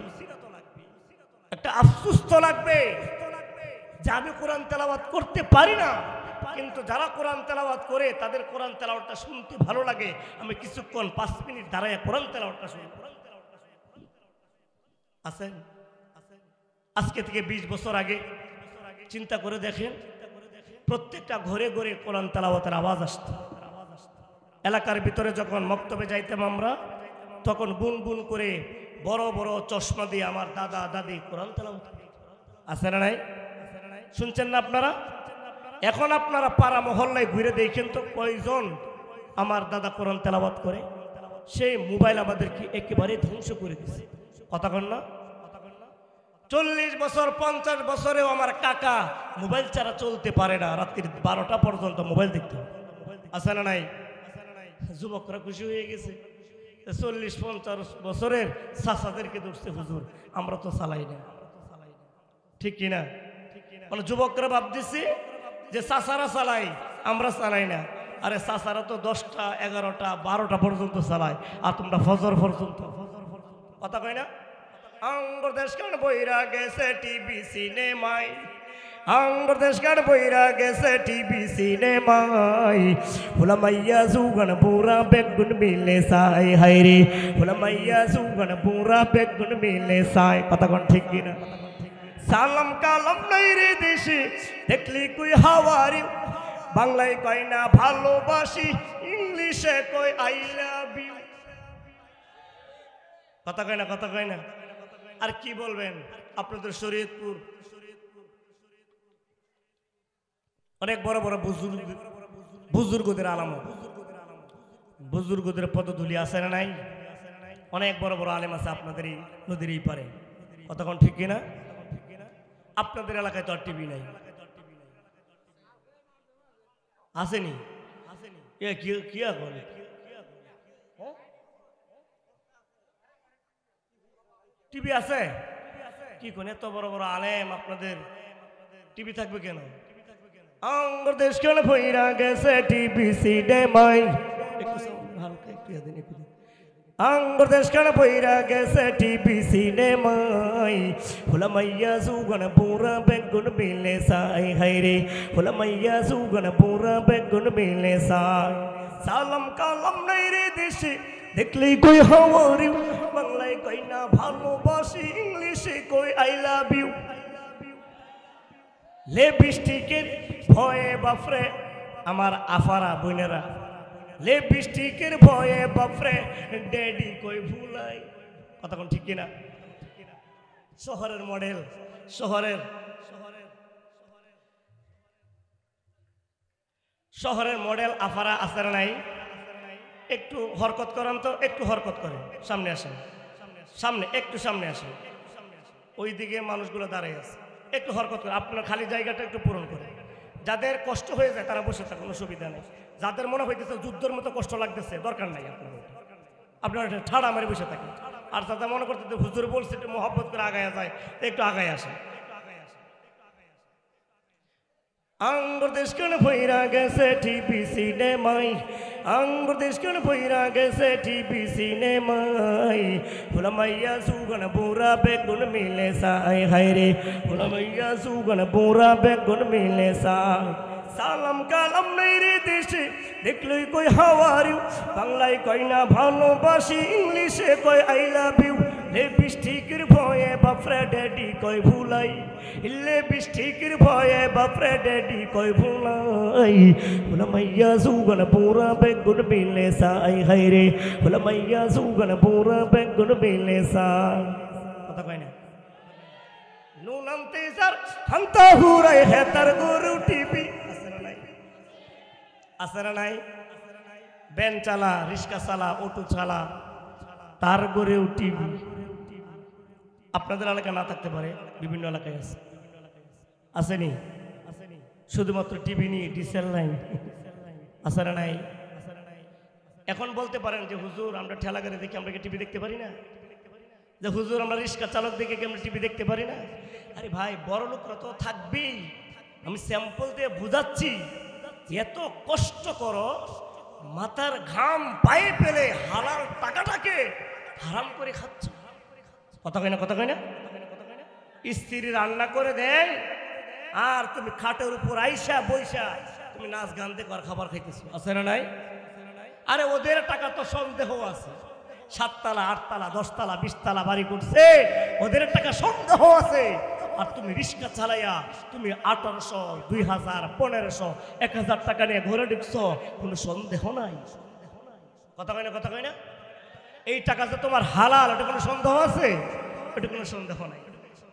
একটা আফসোস তো লাগবে যে আমি কোরআন তেলাওয়াত করতে পারি না, কিন্তু যারা কোরআন তেলাওয়াত করে তাদের কোরআন তেলাওয়াতটা শুনতে ভালো লাগে। আমি কিছুক্ষণ 5 মিনিট দাঁড়ায় কোরআন তেলাওয়াতটা শুনি। আছেন? আজকে থেকে 20 বছর আগে চিন্তা করে দেখেন, প্রত্যেকটা ঘরে ঘরে কোরআন তেলাওয়াতের আওয়াজ আসতো। এলাকার ভিতরে যখন মক্তবে যাইতাম আমরা, তখন গুনগুন করে বড় বড় চশমা দিয়ে আমার দাদা দাদি কোরআন তেলাওয়াত। আছে না নাই? শুনছেন না আপনারা? এখন আপনারা পাড়া মহল্লায় ঘুরে দেখেন তো কয়জন আমার দাদা কোরআন তেলাওয়াত করে। সেই মোবাইল আমাদেরকে একেবারে ধ্বংস করে দিচ্ছে। কথা কন না? 40 বছর 50 বছরেও আমার কাকা মোবাইল ছাড়া চলতে পারে না, রাত্রির 12টা পর্যন্ত মোবাইল দেখতে হবে। আছে না নাই? যুবকরা খুশি হয়ে গেছে। 40-50 বছরের চাচাদেরকে ধরছে, হুজুর আমরা তো চালাই না। ঠিক কিনা? মানে যুবকরা ভাবতেছে যে চাচারা চালাই, আমরা চালাই না। আরে চাচারা তো 10টা 11টা 12টা পর্যন্ত চালায়, আর তোমরা ফজর পর্যন্ত। কথা কয় না? আঙ্গুর দেশ কান বইরা গেছে টিভি সিনেমায়, আঙ্গুর দেশ কান বইরা গেছে টিভি সিনেমায়। ফুলামাইয়া সুগন পুরা বেগুন মিলে সাই, হাই রে ফুলামাইয়া সুগন পুরা বেগুন মিলে সাই। কথা কোন ঠিক কিনা? সালাম কালাম নাই রে দেশে, দেখলি কই হাওয়ারি। বাংলায় কয় না ভালোবাসি, ইংলিশে কই আই লাভ ইউ। কথা কয় না? কথা কয় না? আর কি বলবেন? আপনাদের শরীয়তপুর অনেক বড় বড় বুজুর্গদের আলামত, বুজুর্গদের পদধূলি আছে না নাই? অনেক বড় বড় আলেম আছে আপনাদের এই নদীর এই পারে। কতক্ষণ ঠিক কিনা? আপনাদের এলাকায় তো আর টিভি নাই, আসেনি? কি করে টিভি আছে? কি কোন এত বড় বড় আলেম আপনাদের টিভি থাকবে কেন? আঙ্গুর দেশ কেন ভইরা গেছে টিভি সিনেমায়। একটু হালকা একটু দিন, একটু আঙ্গুর দেশ কেন ভইরা গেছে টিভি সিনেমায়। ফুলামাইয়া সুগন পুরা বেগুন মিলে সাই, হাই রে ফুলামাইয়া সুগন পুরা বেগুন মিলে সাই। সালাম কালাম নাই রে দেশে, দেখলেই কই হাওয়ারি। বাংলায় কই না ভালোবাসি, ইংলিশে কই আই লাভ ইউ। লিপস্টিকের ভয়ে বাপরে আমার আফারা বোনেরা, লিপস্টিকের ভয়ে বাপরে ড্যাডি কই ভুলাই। কথা কোন ঠিক কিনা? শহরের মডেল, শহরের মডেল আফারা আছে না নাই? একটু হরকত করেন তো, একটু হরকত করেন, সামনে আসেন, সামনে একটু সামনে আসেন। ওইদিকে মানুষগুলো দাঁড়িয়ে আছে, একটু হরকত করে আপনার খালি জায়গাটা একটু পূরণ করে। যাদের কষ্ট হয়ে যায় তারা বসে থাকুন, অসুবিধা নেই। যাদের মনে হইতেছে যুদ্ধের মতো কষ্ট লাগতেছে, দরকার নাই আপনার ঠাড়া মারি বসে থাকেন। আর যাদের মনে করতে হুজুর বলছে একটু মহব্বত করে আগায় যায়, একটু আগায় আসেন। আঙ্গুর দেশ কেন ভইরা গেছে টিভি সিনেমায়, আঙ্গুর দেশ কেন ভইরা গেছে টিভি সিনেমায়। ফুলামাইয়া সুগন পুরা বেগুন মিলে সাই, হাই রে ফুলামাইয়া সুগন পুরা বেগুন মিলে সাই। সালাম কালাম নাই রে দেশে, দেখলই কই হাওয়ারি। বাংলায় কই না ভালোবাসি, ইংলিশে কই আই লাভ ইউ। লিপস্টিকের ভয়ে বাপরে ড্যাডি কই ভুলাই, লিপস্টিকের ভয়ে বাপরে ড্যাডি কই ভুলাই। ফুলামাইয়া সুগন পুরা বেগুন মিলে সাই, হাই রে ফুলামাইয়া সুগন পুরা বেগুন মিলে সাই। কথা কয় না? নুন আনতে স্যার হান্তা হুরাই হেতার গরু টিভি। আছে না নাই? ভ্যান চালা, রিক্সা চালা, অটো চালা, তার গড়েও টিভি। আপনাদের এলাকায় না থাকতে পারে, বিভিন্ন এলাকায় আছে। আসেনি? শুধুমাত্র টিভি নিয়ে ডিসেল নাই, আছে না নাই? এখন বলতে পারেন যে হুজুর আমরা ঠেলা গাড়ি দেখি, আমরা কি টিভি দেখতে পারি না? যে হুজুর আমরা রিক্সা চালক দেখে কেমন টিভি দেখতে পারি না। আরে ভাই বড় লোকরা তো থাকবেই, আমি স্যাম্পল দিয়ে বুঝাচ্ছি। এত কষ্ট করো, মাথার ঘাম পায়ে ফেলে হালাল টাকাটাকে হারাম করে খাচ্ছ। কথা কয় না, কথা কয় না? স্ত্রী রান্না করে দেয় আর তুমি খাটের উপর আইসা বইসা তুমি নাচ গান দেখো আর খাবার খাইতেছো, আছে না নাই? আরে ওদের টাকা তো সন্দেহ আছে, 7 তলা 8 তলা 10 তলা 20 তলা বাড়ি করছে, ওদের টাকা সন্দেহ আছে। আর তুমি রিক্সা চালাইয়া তুমি 1800 2000 1500 1000 টাকা নিয়ে ঘরে ঢুকছো, কোনো সন্দেহ নাই। কথা কয় না, কথা কয় না? এই টাকা যে তোমার হালাল, এটা কোনো সন্দেহ আছে? এটা কোনো সন্দেহ নাই।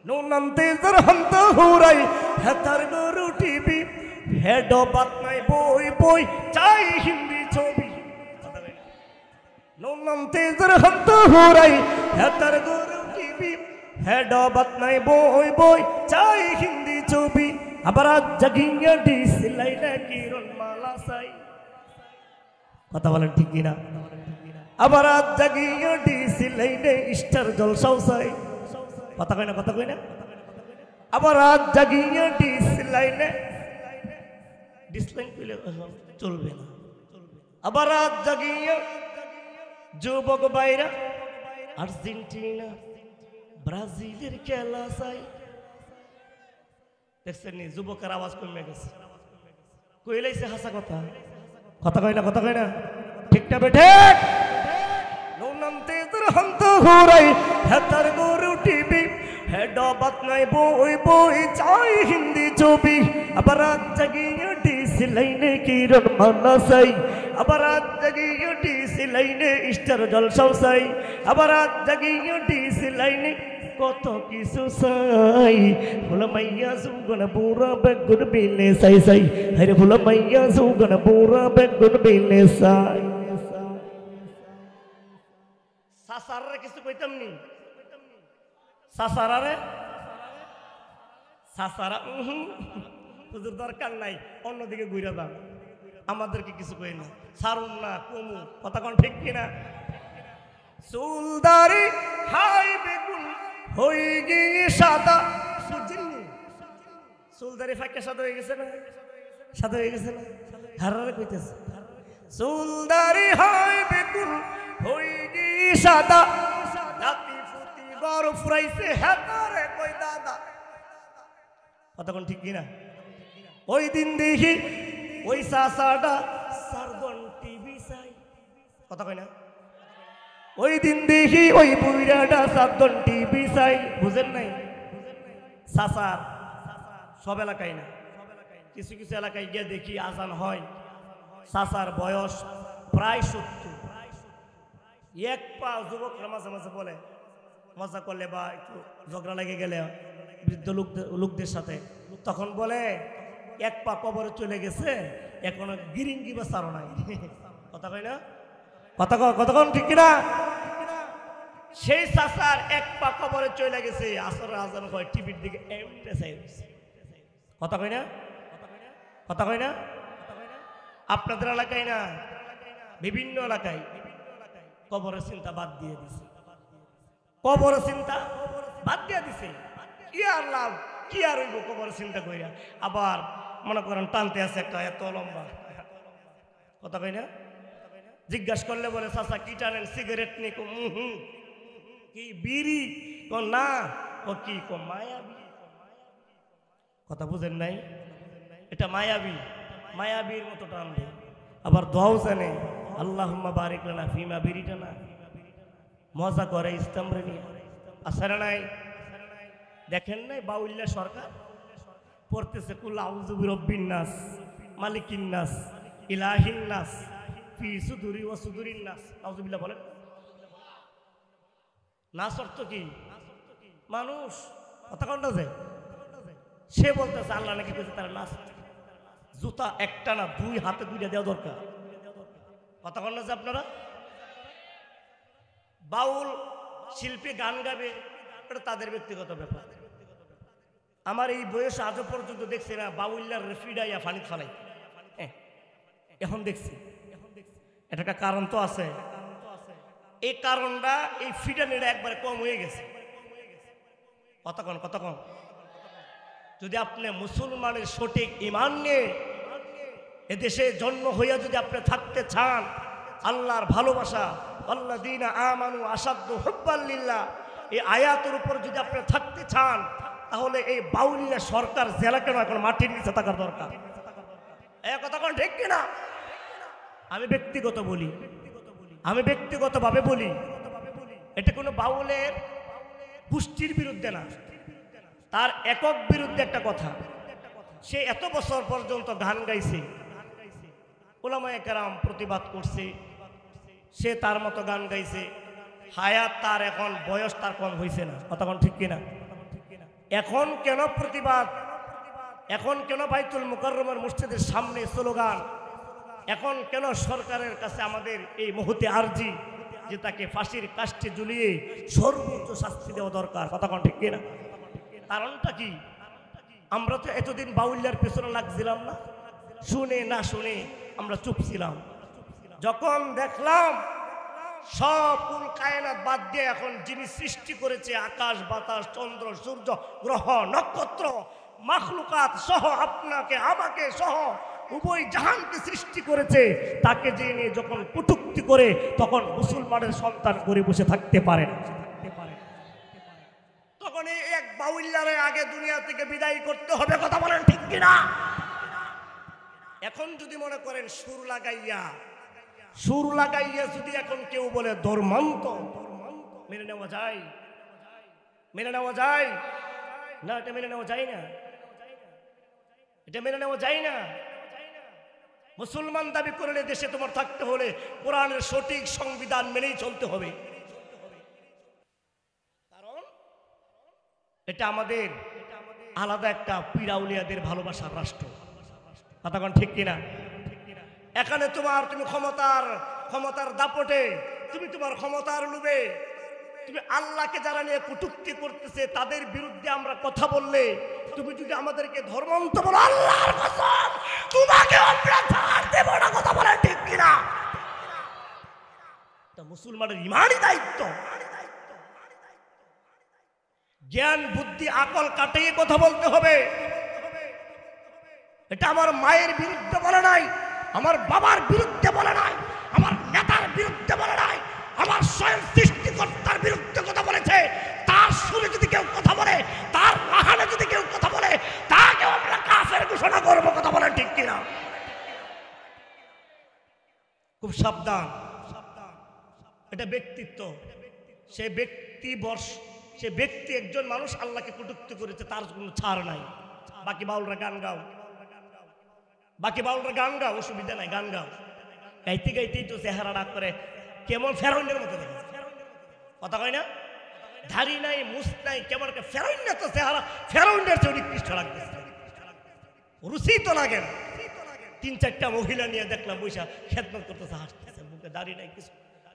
নুনান্তে জরহন্ত হুরাই হেতার গরু টিভি হেড বাত নাই বই বই চাই হিন্দি ছবি। নুনান্তে জরহন্ত হুরাই হেতার গরু টিভি হেড বাত নাই বই বই চাই হিন্দি ছবি। আবার আজ জাগিয়া ডিস লাইনা কিরণ মালা সাই। কথা বলেন ঠিক কিনা? আবার আজ জাগিয়া ডিস লাইনে স্টার জলসাও চাই। কথা কই না, কথা কই না? আবার রাত জাগিয়ে ডিসলাইনে, ডিসলাইন কইলে চলবে না। আবার রাত জাগিয়ে যুবক বাইরা আর্জেন্টিনা ব্রাজিলের খেলা চাই। দেখছেন নি যুবকের আওয়াজ কমে গেছে, কইলাইছে হাসা কথা। কথা কই না, কথা কই না? ঠিক না বেঠে? নুনান্তে জরহন্ত হুরাই হেতার গরু টিভি হেড বাত নাই বই বই চাই হিন্দি ছবি। আবার রাত জাগিয়ে ডিস লাইনে কিরণ মালা চাই। আবার রাত জাগিয়ে ডিস লাইনে স্টার জলসাও চাই। আবার রাত জাগিয়ে ডিস লাইনে কত কিছু চাই। ফুলা মাইয়া সুগন পুরা বেগুন বিলে চাই চাই। হরে ফুলা মাইয়া সুগন পুরা বেগুন বিলে চাই। সাসারে কিছু কইতাম নি? সাসারে সাসারা হুজুর দরকার নাই, অন্যদিকে ঘুরে যান, আমাদেরকে কিছু কই না, সারুন না কমু। কথা কোন ঠিক কিনা? চুলদারি হাই বেগুন হই গিয়ে সাদা। বুঝিনি? চুলদারি ফাঁকে সাদা হয়ে গেছে না? সাদা হয়ে গেছে না? হারারে কইতেছে চুলদারি হাই বেগুন হই গিয়ে সাদা। জাতি ফুটি বড় ফুরাইছে হেতারে কই দাদা। কতক্ষণ ঠিক কিনা? ওই দিন দেখি ওই সাসাটা সারগন টিভি চাই। কথা কই না? ওই দিন দেখি ওই বুইরাটা সারগন টিভি চাই। বুঝেন নাই? সাসার সব এলাকায় না, কিছু কিছু এলাকায় গিয়ে দেখি আজান হয়। সাসার বয়স প্রায় 70। এক পা যুবকরা মাঝে মাঝে বলে, মজা করলে বা একটু ঝগড়া লেগে গেলে বৃদ্ধ লোকদের সাথে, তখন বলে এক পা কবরে চলে গেছে, এখনো গিরিঙ্গি বা সারো নাই। কথা কই না? কথা কতক্ষণ ঠিক কিনা? সেই চাচার এক পা কবরে চলে গেছে, আসরের আজান হয়, টিভির দিকে এমনি চাই। কথা কই না? কথা কই না? আপনাদের এলাকায় না, বিভিন্ন এলাকায় কবরের চিন্তা বাদ দিয়ে দিছে। কবরের চিন্তা বাদ দিয়ে দিছে। কি আর লাভ, কি আর হইব কবরের চিন্তা কইরা? আবার মনে করেন টানতে আছে একটা এত লম্বা। কথা কই না? জিজ্ঞাসা করলে বলে চাচা কি টানেন? সিগারেট নি? কি বিড়ি? না। ও কি মায়াবী। কথা বুঝেন নাই? এটা মায়াবী, মায়াবীর মতো টানবে। আবার দোয়াও জানে আল্লাহুম্মা বারিক লানা ফিমা, বিড়িটা না মজা করে ইস্তামরে নিয়ে। আসলে নাই দেখেন নাই বাউল্লা সরকার পড়তেছে কুল আউযু বিরাব্বিন নাস মালিকিন নাস ইলাহিন নাস ফি সুদুরি ওয়া সুদুরিন নাস। নাউযুবিল্লাহ বলেন। নাস অর্থ কি? মানুষ। কথা কোনটা যে সে বলতেছে আল্লাহ নাকি কইছে তার নাস। জুতা একটা না, 2 হাতে 2টা দেওয়া দরকার। কথা কোন না যে আপনারা বাউল শিল্পী গান গাবে, এটা তাদের ব্যক্তিগত ব্যাপার। আমার এই বয়স আজও পর্যন্ত দেখছি না বাউল্লার রেফিডাইয়া ফানি ফালাই। এখন দেখছি, এটা একটা কারণ তো আছে। এই কারণটা এই ফিটানিটা একবারে কম হয়ে গেছে। কতক্ষণ যদি আপনি মুসলমানের সঠিক ঈমান নিয়ে এদেশে জন্ম হইয়া যদি আপনি থাকতে চান, আল্লাহর ভালোবাসা আল্লাযীনা আমানু আশাদ্দু হুব্বাল লিল্লাহ এই আয়াতের উপর যদি আপনি থাকতে চান, তাহলে এই বাউলিয়া সরকার জেলা কেন এখন মাটির নিচে থাকার দরকার। এই কথা ঠিক কিনা? আমি ব্যক্তিগতভাবে বলি, এটা কোনো বাউলের গোষ্ঠীর বিরুদ্ধে না, তার একক বিরুদ্ধে একটা কথা। সে এত বছর পর্যন্ত গান গাইছে, উলামায়ে কেরাম প্রতিবাদ করছে, সে তার মতো গান গাইছে, হায়াত তার এখন বয়স তার কম হয়েছে না। কতক্ষণ ঠিক কিনা? এখন কেন প্রতিবাদ? এখন কেন বাইতুল মুকাররমের মসজিদের সামনে স্লোগান? এখন কেন সরকারের কাছে আমাদের এই মুহূর্তে আরজি যে তাকে ফাঁসির কাষ্ঠে ঝুলিয়ে সর্বোচ্চ শাস্তি দেওয়া দরকার? কতক্ষণ ঠিক কিনা? কারণটা কি? আমরা তো এতদিন বাউল্যার পেছনে লাগছিলাম না, শুনে না শুনে আমরা চুপ ছিলাম। যখন দেখলাম সব কুল কায়নাত বাদ দিয়ে এখন যিনি সৃষ্টি করেছে আকাশ বাতাস চন্দ্র সূর্য গ্রহ নক্ষত্র মাখলুকাত সহ আপনাকে আমাকে সহ উভয় জাহানকে সৃষ্টি করেছে, তাকে জেনে যখন কটূক্তি করে তখন মুসলমানের সন্তান করে বসে থাকতে পারে না। তখন এই এক বাউল্যারে আগে দুনিয়া থেকে বিদায় করতে হবে। কথা বলেন ঠিক কিনা? এখন যদি মনে করেন সুর লাগাইয়া যদি এখন কেউ বলে ধর্মান্ত, মেনে নেওয়া যায়? না, এটা মেনে নেওয়া যায় না। এটা মেনে নেওয়া যায় না। মুসলমান দাবি করলে দেশে তোমার থাকতে হলে কোরআনের সঠিক সংবিধান মেনেই চলতে হবে। কারণ এটা আমাদের আলাদা একটা পীরাউলিয়াদের ভালোবাসার রাষ্ট্র। কথাক্ষণ ঠিক কিনা? এখানে তুমি ক্ষমতার দাপটে, তুমি তোমার ক্ষমতার লোভে তুমি আল্লাহকে যারা নিয়ে কটূক্তি করতেছে তাদের বিরুদ্ধে আমরা কথা বললে, তুমি যদি আমাদেরকে ধর্মান্ত বলো, আল্লাহর কসম তোমাকে আমরা ছাড় দেব না। কথা বলেন ঠিক কিনা? এটা মুসলমানের ইমানি দায়িত্ব। জ্ঞান বুদ্ধি আকল কাটিয়ে কথা বলতে হবে। এটা আমার মায়ের বিরুদ্ধে বলে নাই, আমার বাবার বিরুদ্ধে বলে নাই, আমার নেতার বিরুদ্ধে বলে নাই, আমার স্বয়ং সৃষ্টিকর্তার বিরুদ্ধে কথা বলেছে। তার সুরে যদি কেউ কথা বলে, তার রাহানে যদি কেউ কথা বলে, তাকে আমরা কাফের ঘোষণা করবো। কথা বলেন ঠিক কিনা? খুব সাবধান। এটা ব্যক্তিত্ব। সে ব্যক্তি একজন মানুষ আল্লাহকে কটূক্তি করেছে, তার কোনো ছাড় নাই। বাকি বাউলরা গান গাও, অসুবিধা নাই, গান গাও। গাইতেই তো চেহারা ডাক করে কেমন ফেরাউনের মতো দেখে। কথা কয় না? ধারি নাই, মুস নাই, কেমন ফেরাউনের তো চেহারা ফেরাউনের চেয়ে নিকৃষ্ট লাগতেছে, রুচি তো লাগে না। 3-4টা মহিলা নিয়ে দেখলাম বৈশা খেদমত করতেছে, হাসতেছে, মুখে দাড়ি নাই কিছু।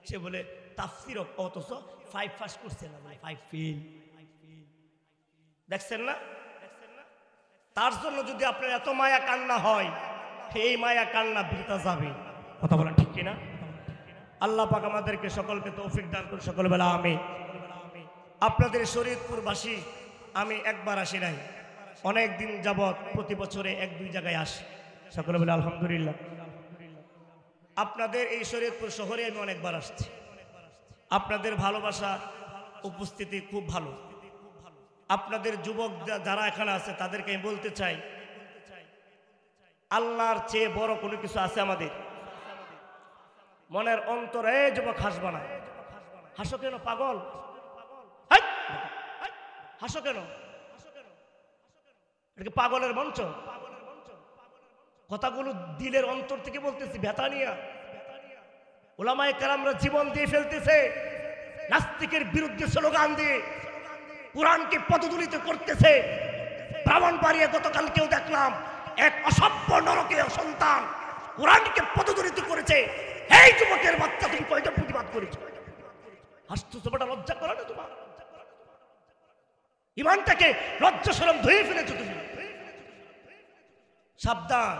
সে বলে তাফসীর অথচ 5 পাস করছে না, 5 ফেল। দেখছেন না? তার জন্য যদি আপনার এত মায়া কান্না হয়, এই মায়া কান্না বৃথা যাবে। কথা বলেন ঠিক কিনা? আল্লাহ পাক আমাদেরকে সকলকে তৌফিক দান করুন। সকল বেলা আমি আপনাদের শরীয়তপুরবাসী, আমি একবার আসি নাই, অনেক দিন যাবৎ প্রতি বছরে 1-2 জায়গায় আসি। সকলে বলে আলহামদুলিল্লাহ। আপনাদের এই শরীয়তপুর শহরে আমি অনেকবার আসছি। আপনাদের ভালোবাসা উপস্থিতি খুব ভালো। আপনাদের যুবক যারা এখানে আছে তাদেরকে আমি বলতে চাই, আল্লাহর চেয়ে বড় কোনো কিছু আছে আমাদের? মনের অন্তরে যুবক হাসবা না। হাসো কেন পাগল? হাসো কেন? এটা পাগলের মঞ্চ? কথাগুলো দিলের অন্তর থেকে বলতেছি, ব্যথা নিয়া। উলামায়ে কেরামরা জীবন দিয়ে ফেলতেছে, নাস্তিকের বিরুদ্ধে স্লোগান দিয়ে কোরআনকে পদদলিত করতেছে। ব্রাহ্মণবাড়িয়া গতকাল কেউ দেখলাম এক অসভ্য নরকীয় সন্তান কোরআনকে পদদলিত করেছে। এই যুবকের বাচ্চা, তুমি কয়টা প্রতিবাদ করেছো? হাসতেছো, বেটা লজ্জা করে না তোমার? ইমানটাকে লজ্জা শরম ধুয়ে ফেলেছো তুমি। সাবধান,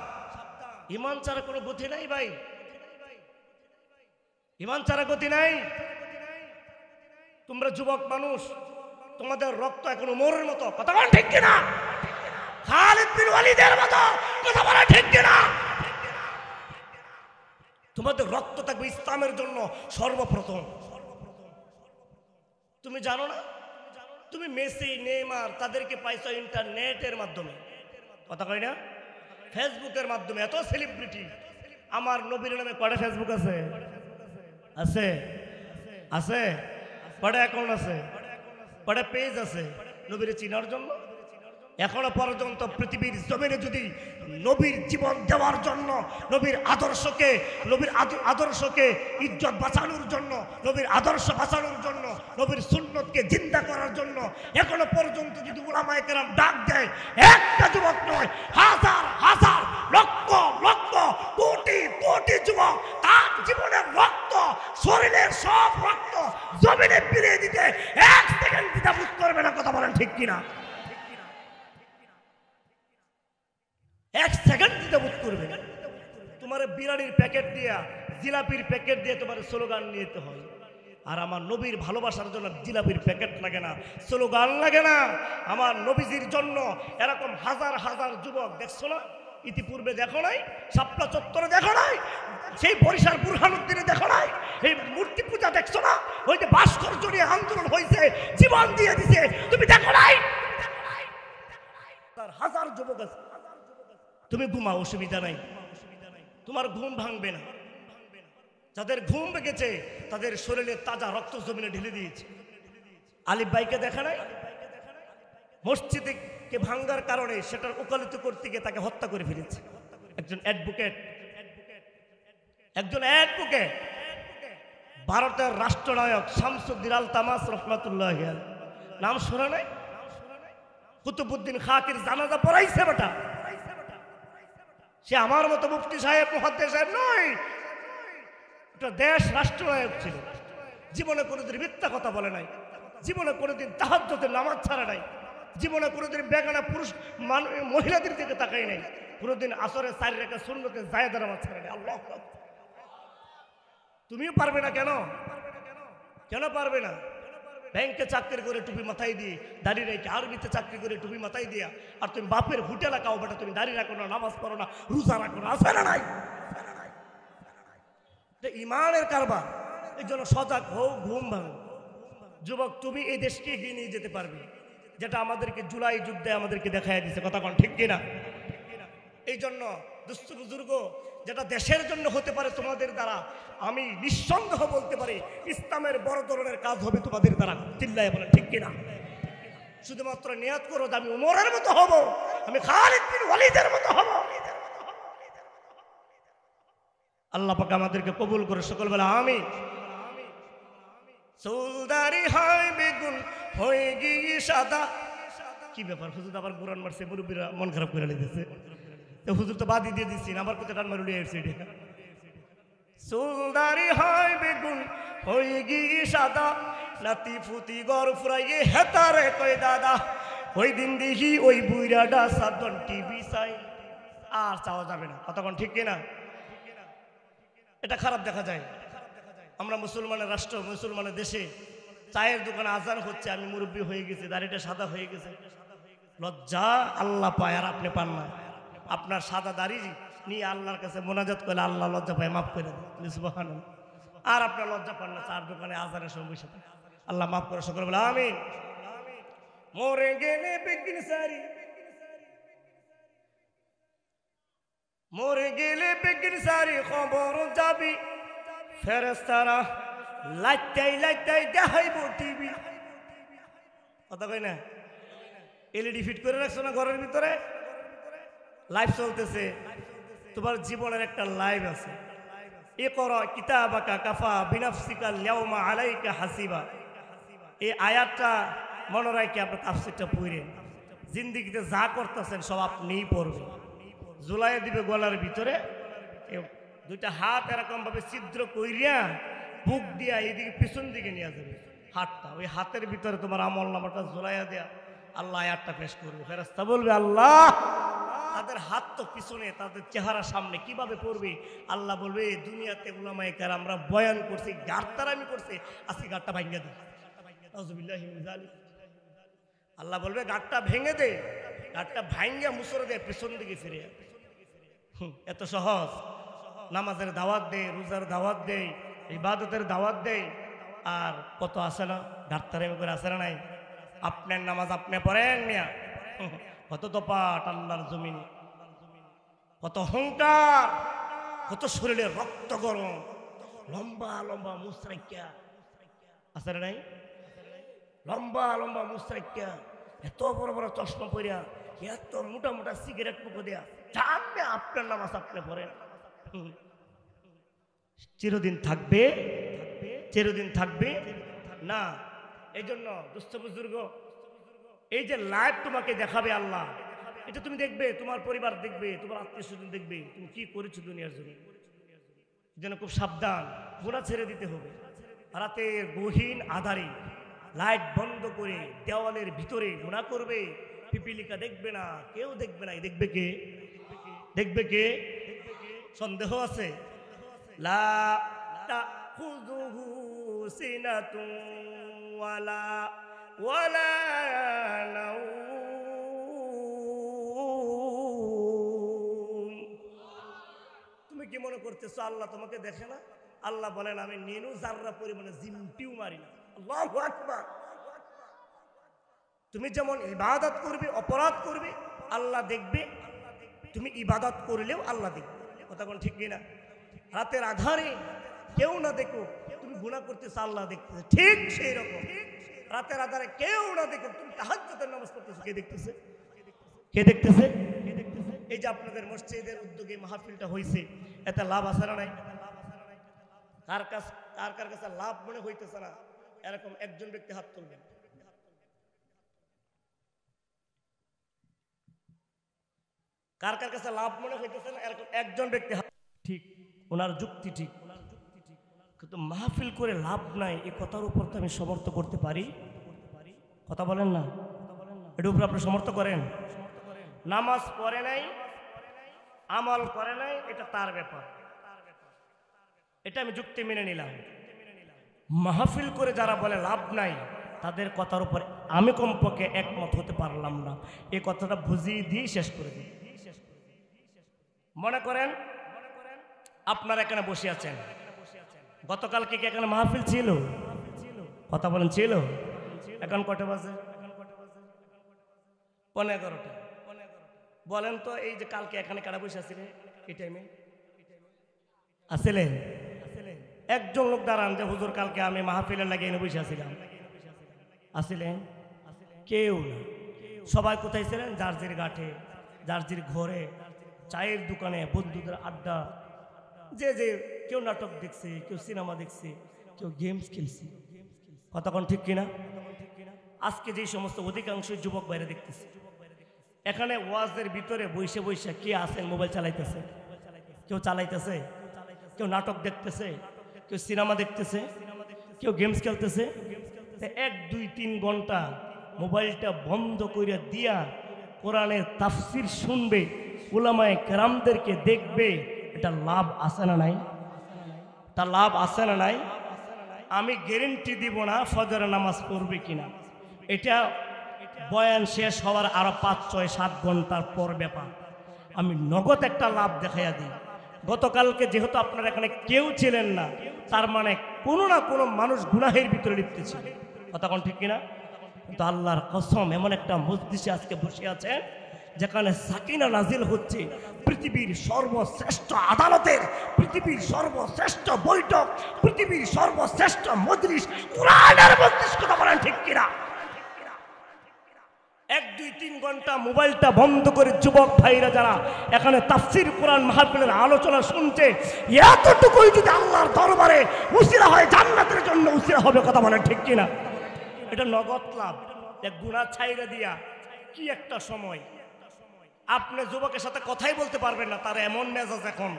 ইমান ছাড়া কোনো গতি নাই ভাই, ইমান ছাড়া গতি নাই। তোমরা যুবক মানুষ, তোমাদের রক্ত এখন উমরের মতো, কথা বলেন ঠিক কিনা? খালিদ বিন ওয়ালিদের মতো, কথা বলেন ঠিক কিনা? তোমাদের রক্ত থাকবে ইসলামের জন্য সর্বপ্রথম। তুমি জানো না, তুমি মেসি নেইমার তাদেরকে পাইছো ইন্টারনেটের মাধ্যমে, কথা কই না, ফেসবুকের মাধ্যমে। এত সেলিব্রিটি। আমার নবীর নামে কয়টা ফেসবুক আছে? আছে আছে কয়টা অ্যাকাউন্ট আছে? কয়টা পেজ আছে নবীর চিনার জন্য? এখনো পর্যন্ত পৃথিবীর জমিনে যদি নবীর জীবন দেওয়ার জন্য, নবীর আদর্শকে ইজ্জত বাঁচানোর জন্য, নবীর আদর্শ বাঁচানোর জন্য, নবীর সুন্নতকে জিন্দা করার জন্য এখনো পর্যন্ত যদি উলামায়ে কেরাম ডাক দেয়, একটা যুবক নয়, হাজার হাজার লক্ষ লক্ষ কোটি কোটি যুবক তার জীবনের রক্ত, শরীরের সব রক্ত জমিনে ফিরিয়ে দিতে 1 সেকেন্ড দ্বিধাবোধ করবে না, কথা বলেন ঠিক কিনা? 1 সেকেন্ড দ্বিধাবোধ করবে না। তোমার বিরিয়ানির প্যাকেট দিয়া, জিলাপির প্যাকেট দিয়ে তোমার স্লোগান নিতে হয়। আর আমার নবীর ভালোবাসার জন্য জিলাপির প্যাকেট লাগে না, স্লোগান লাগে না। আমার নবীজির জন্য এরকম হাজার হাজার যুবক দেখছো না? ইতিপূর্বে দেখো নাই? শাপলা চত্বরে দেখো নাই? সেই বরিশাল বুরহানুদ্দিনে দেখো নাই? এই মূর্তি পূজা দেখছো না? ওই যে ভাস্কর্য নিয়ে আন্দোলন হয়েছে, জীবন দিয়ে দিছে, তুমি দেখো নাই? হাজার যুবক আছে। তুমি ঘুমাও, অসুবিধা নাই, তোমার ঘুম ভাঙবে না। যাদের ঘুম ভেঙেছে তাদের শরীরে তাজা রক্ত জমিনে ঢেলে দিয়েছে। আলিফ ভাইকে দেখা নাই? মসজিদে ভাঙ্গার কারণে সেটার ওকালতি করতে গিয়ে তাকে হত্যা করে ফেলেছে একজন অ্যাডভোকেট। ভারতের রাষ্ট্রনায়ক শামসুদ্দিন আল তামাস রহমাতুল্লাহ আলাইহি, নাম শোনা নাই? কুতুবউদ্দিন খাকির জানাজা পড়াইছে বেটা। সে আমার মতো মুফতি সাহেব, মুহাদ্দিস সাহেব নয়, এটা দেশ রাষ্ট্রনায়ক ছিল। জীবনে কোনোদিন মিথ্যা কথা বলে নাই, জীবনে কোনোদিন তাহাজ্জুদের নামাজ ছাড়া নাই, জীবনে কোনোদিন বেগানা পুরুষ মহিলাদের দিকে তাকাই নাই, কোনোদিন আসরে 4 রাকাত সুন্নতে জায়েদা নামাজ ছাড়া নাই। আল্লাহু আকবার। তুমিও পারবে না কেন? কেন পারবে না? ব্যাংকে চাকরি করে টুপি মাথায় দিয়ে দাড়ি রেখে, আরবিতে চাকরি করে টুপি মাথায় দিয়া, আর তুমি বাপের হোটেলে খাও বেটা, তুমি দাড়ি রাখো না, নামাজ পড়ো না, রোজা রাখো না, আছে না নাই? ইমানের কারবার। এই জন্য সজাগ হও, ঘুম ভাঙো। যুবক, তুমি এই দেশকে এগিয়ে নিয়ে যেতে পারবে, যেটা আমাদেরকে জুলাই যুদ্ধে আমাদেরকে দেখাই দিচ্ছে, কথা কোন ঠিক কিনা? এই জন্য দুস্থ বুজুর্গ, যেটা দেশের জন্য হতে পারে তোমাদের দ্বারা, আমি নিঃসন্দেহ বলতে পারি ইসলামের বড় ধরনের কাজ হবে তোমাদের দ্বারা। চিল্লায় বলে ঠিক কিনা? শুধুমাত্র নিয়ত করো যে আমি উমরের মতো হব, আমি খালিদ বিন ওয়ালিদের মতো হব। আল্লাহ পাক আমাদেরকে কবুল করে সকল বেলা আমিন। চুলদারি হয় বেগুন হয়ে গিয়ে সাদা। কি ব্যাপার, হুজুর আবার কোরআন মারছে, মুরব্বীরা মন খারাপ করে লেগেছে। হুজুর তো বাদই দিয়ে দিচ্ছি, আবার কোথায় টান মারি উড়িয়ে আসছে। চুলদারি হয় বেগুন হয়ে গিয়ে সাদা, নাতি ফুতি গড় ফুরাইয়ে হেতারে কই দাদা, ওই দিন দেখি ওই বুইরাডা সাধন টিভি চাই। আর চাওয়া যাবে না, কতক্ষণ ঠিক কিনা? এটা খারাপ দেখা যায়। আমরা মুসলমানের রাষ্ট্র, মুসলমানের দেশে চায়ের দোকানে আজান হচ্ছে, আমি মুরব্বী হয়ে গেছি, দাড়িটা সাদা হয়ে গেছে। লজ্জা আল্লাহ পায় আর আপনি পান না। আপনার সাদা দাড়ি নিয়ে আল্লাহর কাছে মোনাজাত করলে আল্লাহ লজ্জা পায়, মাফ করে দেন, সুবহানাল্লাহ। আর আপনার লজ্জা পান না, চার দোকানে আজানের সঙ্গে সাথে আল্লাহ মাফ করে সকলে বলে আমিন। মরে গেলে বেগিন সারি, মরে গেলে বেগিন সারি খবর যাবি, ফেরেশতারা লাইটাই লাইটাই দেখাইব টিভি। কথা কই না? এলইডি ফিট করে রাখছো না ঘরের ভিতরে? লাইভ চলতেছে, তোমার জীবনের একটা লাইভ আছে। ইকরা কিতাবাকা কাফা বিনাফসিকা ইয়াউমা আলাইকা হাসিবা। এই আয়াতটা মনে রাখে আপনি তাফসীরটা পড়েন। জিন্দেগিতে যা করতেছেন সব আপনিই পড়বেন। জুলাইয়ে দিবে গলার ভিতরে, দুইটা হাত এরকম ভাবে ছিদ্র কইরিয়া বুক দিয়া এইদিকে পিছন দিকে নিয়ে যাবে হাতটা। ওই হাতের ভিতরে তোমার আমল নামাটা জুলাইয়া দেয়া আল্লাহ আয়াতটা পেশ করবে। ফেরেশতা বলবে আল্লাহ, তাদের হাত তো পিছনে, তাদের চেহারা সামনে, কিভাবে পড়বে? আল্লাহ বলবে দুনিয়াতে উলামায়ে কেরাম আমরা বয়ান করছি, গাড়তারামি করছি, আজকে গাড়টা ভাঙিয়ে দিই। নাউযুবিল্লাহি মিন যালিক। আল্লাহ বলবে গাঁটটা ভেঙে দে, গাঁটটা ভাঙ্গা মুসরে দে, পিছন দিকে ফিরে। এত সহজ? নামাজের দাওয়াত দে, রোজার দাওয়াত দে, ইবাদতের দাওয়াত দে, আর কত আছে না ডাক্তারের করে আছে না নাই? আপনার নামাজ আপনি পড়েন মিয়া, কত দপাট আল্লাহর জমিনে, কত অহংকার, কত শরীরে রক্ত গরম, লম্বা লম্বা মুসরাইকা আছে না নাই? লম্বা লম্বা মুসরাইকা, এত বড় বড় চশমা পরিয়া, এত মোটা মোটা সিগারেট মুখো দেয়া, জানবে আপনার নামাজ আপনি পড়েন। চিরদিন থাকবে? চিরদিন থাকবে না। এই জন্য দুস্থ বুজুর্গ, এই যে লাইভ তোমাকে দেখাবে আল্লাহ, এটা তুমি দেখবে, তোমার পরিবার দেখবে, তোমার আত্মীয় স্বজন দেখবে তুমি কি করেছো দুনিয়ার জন্য। যেন খুব সাবধান, গুনাহ ছেড়ে দিতে হবে। রাতের গহীন আধারে লাইট বন্ধ করে দেওয়ালের ভিতরে গুনাহ করবে, পিপিলিকা দেখবে না, কেউ দেখবে না। দেখবে কে? দেখবে কে? সন্দেহ আছে? লা তাখুযুহু সিনাতুন ওয়ালা ওয়ালা নাউম। তুমি কি মনে করতেছো আল্লাহ তোমাকে দেখে না? আল্লাহ বলেন আমি নিনু জাররা পরিমাণে জিমটিও মারি না। আল্লাহু আকবার। তুমি যেমন ইবাদত করবে, অপরাধ করবে, আল্লাহ দেখবে। তুমি ইবাদত করলেও আল্লাহ দেখবে। কথা কোন ঠিক কিনা? রাতের আধারে কেউ না দেখো, তুমি গুনাহ করতেছো, আল্লাহ দেখতেছে। ঠিক সেই রকম রাতের আধারে কেউ না দেখো, তুমি তাহাজ্জুদের নামাজ পড়তেছো, কে দেখতেছে? কে দেখতেছে? এই যে আপনাদের মসজিদের উদ্যোগে মাহফিলটা হয়েছে, এতে লাভ আছে না নাই? কার কাছে লাভ মনে হইতেছে না? এরকম একজন ব্যক্তি হাত তুলবেন। কার কাছে লাভ মনে হইতেছে না? এরকম একজন ব্যক্তি হাত। ঠিক, ওনার যুক্তি ঠিক, কিন্তু মাহফিল করে লাভ নাই, এই কথার উপর তো আমি সমর্থ করতে পারি। কথা বলেন না? এটার উপর আপনি সমর্থ করেন? নামাজ পড়ে নাই, আমল করে নাই, এটা তার ব্যাপার, এটা আমি যুক্তি মেনে নিলাম। মাহফিল করে যারা বলে লাভ নাই, তাদের কথার উপর আমি কমপক্ষে একমত হতে পারলাম না। এই কথাটা বুঝিয়ে দিয়ে শেষ করে দিই। মনে করেন আপনারা এখানে বসে আছেন, গতকালকে কি এখানে মাহফিল ছিল? কথা বলেন ছিল? এখন কটা বাজে? 11টা। বলেন তো, এই যে কালকে এখানে কারা বসে আছিলেন এই টাইমে? আসলেন? একজন লোক দাঁড়ান যে হুজুর কালকে আমি মাহফিলের লাগে এনে বসে আছিলাম, আসলেন? কেউ না। সবাই কোথায় ছিলেন? জার্জির ঘাটে, জার্জির ঘরে, চায়ের দোকানে, বন্ধুদের আড্ডা, যে যে কেউ নাটক দেখছে, কেউ সিনেমা দেখছে, কেউ গেমস খেলছে। কতক্ষণ ঠিক কিনা? আজকে যে সমস্ত অধিকাংশ যুবক বাইরে দেখতেছে, এখানে ওয়াজের ভিতরে বসে বসে কে আছেন মোবাইল চালাইতেছে, কেউ চালাইতেছে, কেউ নাটক দেখতেছে, কেউ সিনেমা দেখতেছে, কেউ গেমস খেলতেছে। 1, 2, 3 ঘন্টা মোবাইলটা বন্ধ করে দিয়া কোরআনের তাফসির শুনবে, উলামায়ে কেরামদেরকে দেখবে। এটা লাভ আছে না নাই? তা লাভ আছে না নাই? আমি গ্যারেন্টি দিব না ফজরের নামাজ পড়বে কিনা, এটা বয়ান শেষ হওয়ার আরো 5, 6, 7 ঘন্টার পর ব্যাপার। আমি নগদ একটা লাভ দেখাইয়া দিই। গতকালকে যেহেতু আপনারা এখানে কেউ ছিলেন না, তার মানে কোনো না কোনো মানুষ গুনাহের ভিতরে লিপ্ত ছিল। কথা কোন ঠিক কিনা? কিন্তু আল্লাহর কসম, এমন একটা মজলিসে আজকে বসে আছেন যেখানে সাকিনা নাজিল হচ্ছে, পৃথিবীর সর্বশ্রেষ্ঠ আদালতের, পৃথিবীর সর্বশ্রেষ্ঠ বৈঠক, পৃথিবীর সর্বশ্রেষ্ঠ মজলিস, কোরআনের মজলিস। কথা বলেন ঠিক কিনা? 1, 2, 3 ঘন্টা মোবাইলটা বন্ধ করে যুবক ভাইরা যারা এখানে তাফসীর কোরআন মাহফিলের আলোচনা শুনছে, এতটুকুই যদি আল্লাহর দরবারে উসিলা হয়, জান্নাতের জন্য উসিলা হবে। কথা বলেন ঠিক কিনা? এটা নগদ লাভ। এক গুনাহ ছাইরা দিয়া কি একটা সময় আপনি যুবকের সাথে কথাই বলতে পারবেন না, তার এমন মেজাজ এখন।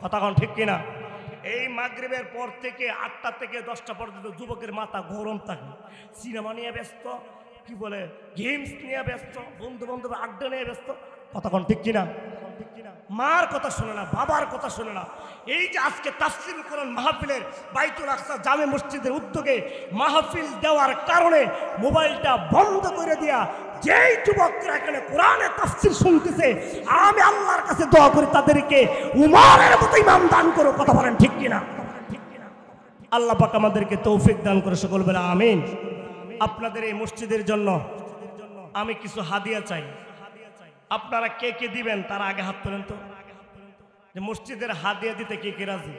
কথা কোন ঠিক কিনা? এই মাগরিবের পর থেকে 8টা থেকে 10টা পর্যন্ত যুবকের মাথা গরম থাকে, সিনেমা নিয়ে ব্যস্ত, কি বলে গেমস নিয়ে ব্যস্ত, বন্ধু বান্ধব আড্ডা নিয়ে ব্যস্ত। কথা কোন ঠিক কিনা? মার কথা শোনে না, বাবার কথা শোনে না। এই যে আজকে তাফসীরুল কোরআন মাহফিলের বাইতুল আকসা জামে মসজিদের উদ্যোগে মাহফিল দেওয়ার কারণে মোবাইলটা বন্ধ করে দিয়া যেই যুবকরা এখানে কোরআনের তাফসীর শুনতেছে, আমি আল্লাহর কাছে দোয়া করি তাদেরকে উমরের মতো ইমাম দান করো। কথা বলেন ঠিক কিনা? আল্লাহ পাক আমাদেরকে তৌফিক দান করে, সকল বলে আমিন। আপনাদের এই মসজিদের জন্য আমি কিছু হাদিয়া চাই। আপনারা কে কে দিবেন তারা আগে হাত তোলেন তো, যে মসজিদের হাদিয়া দিতে কে কে রাজি?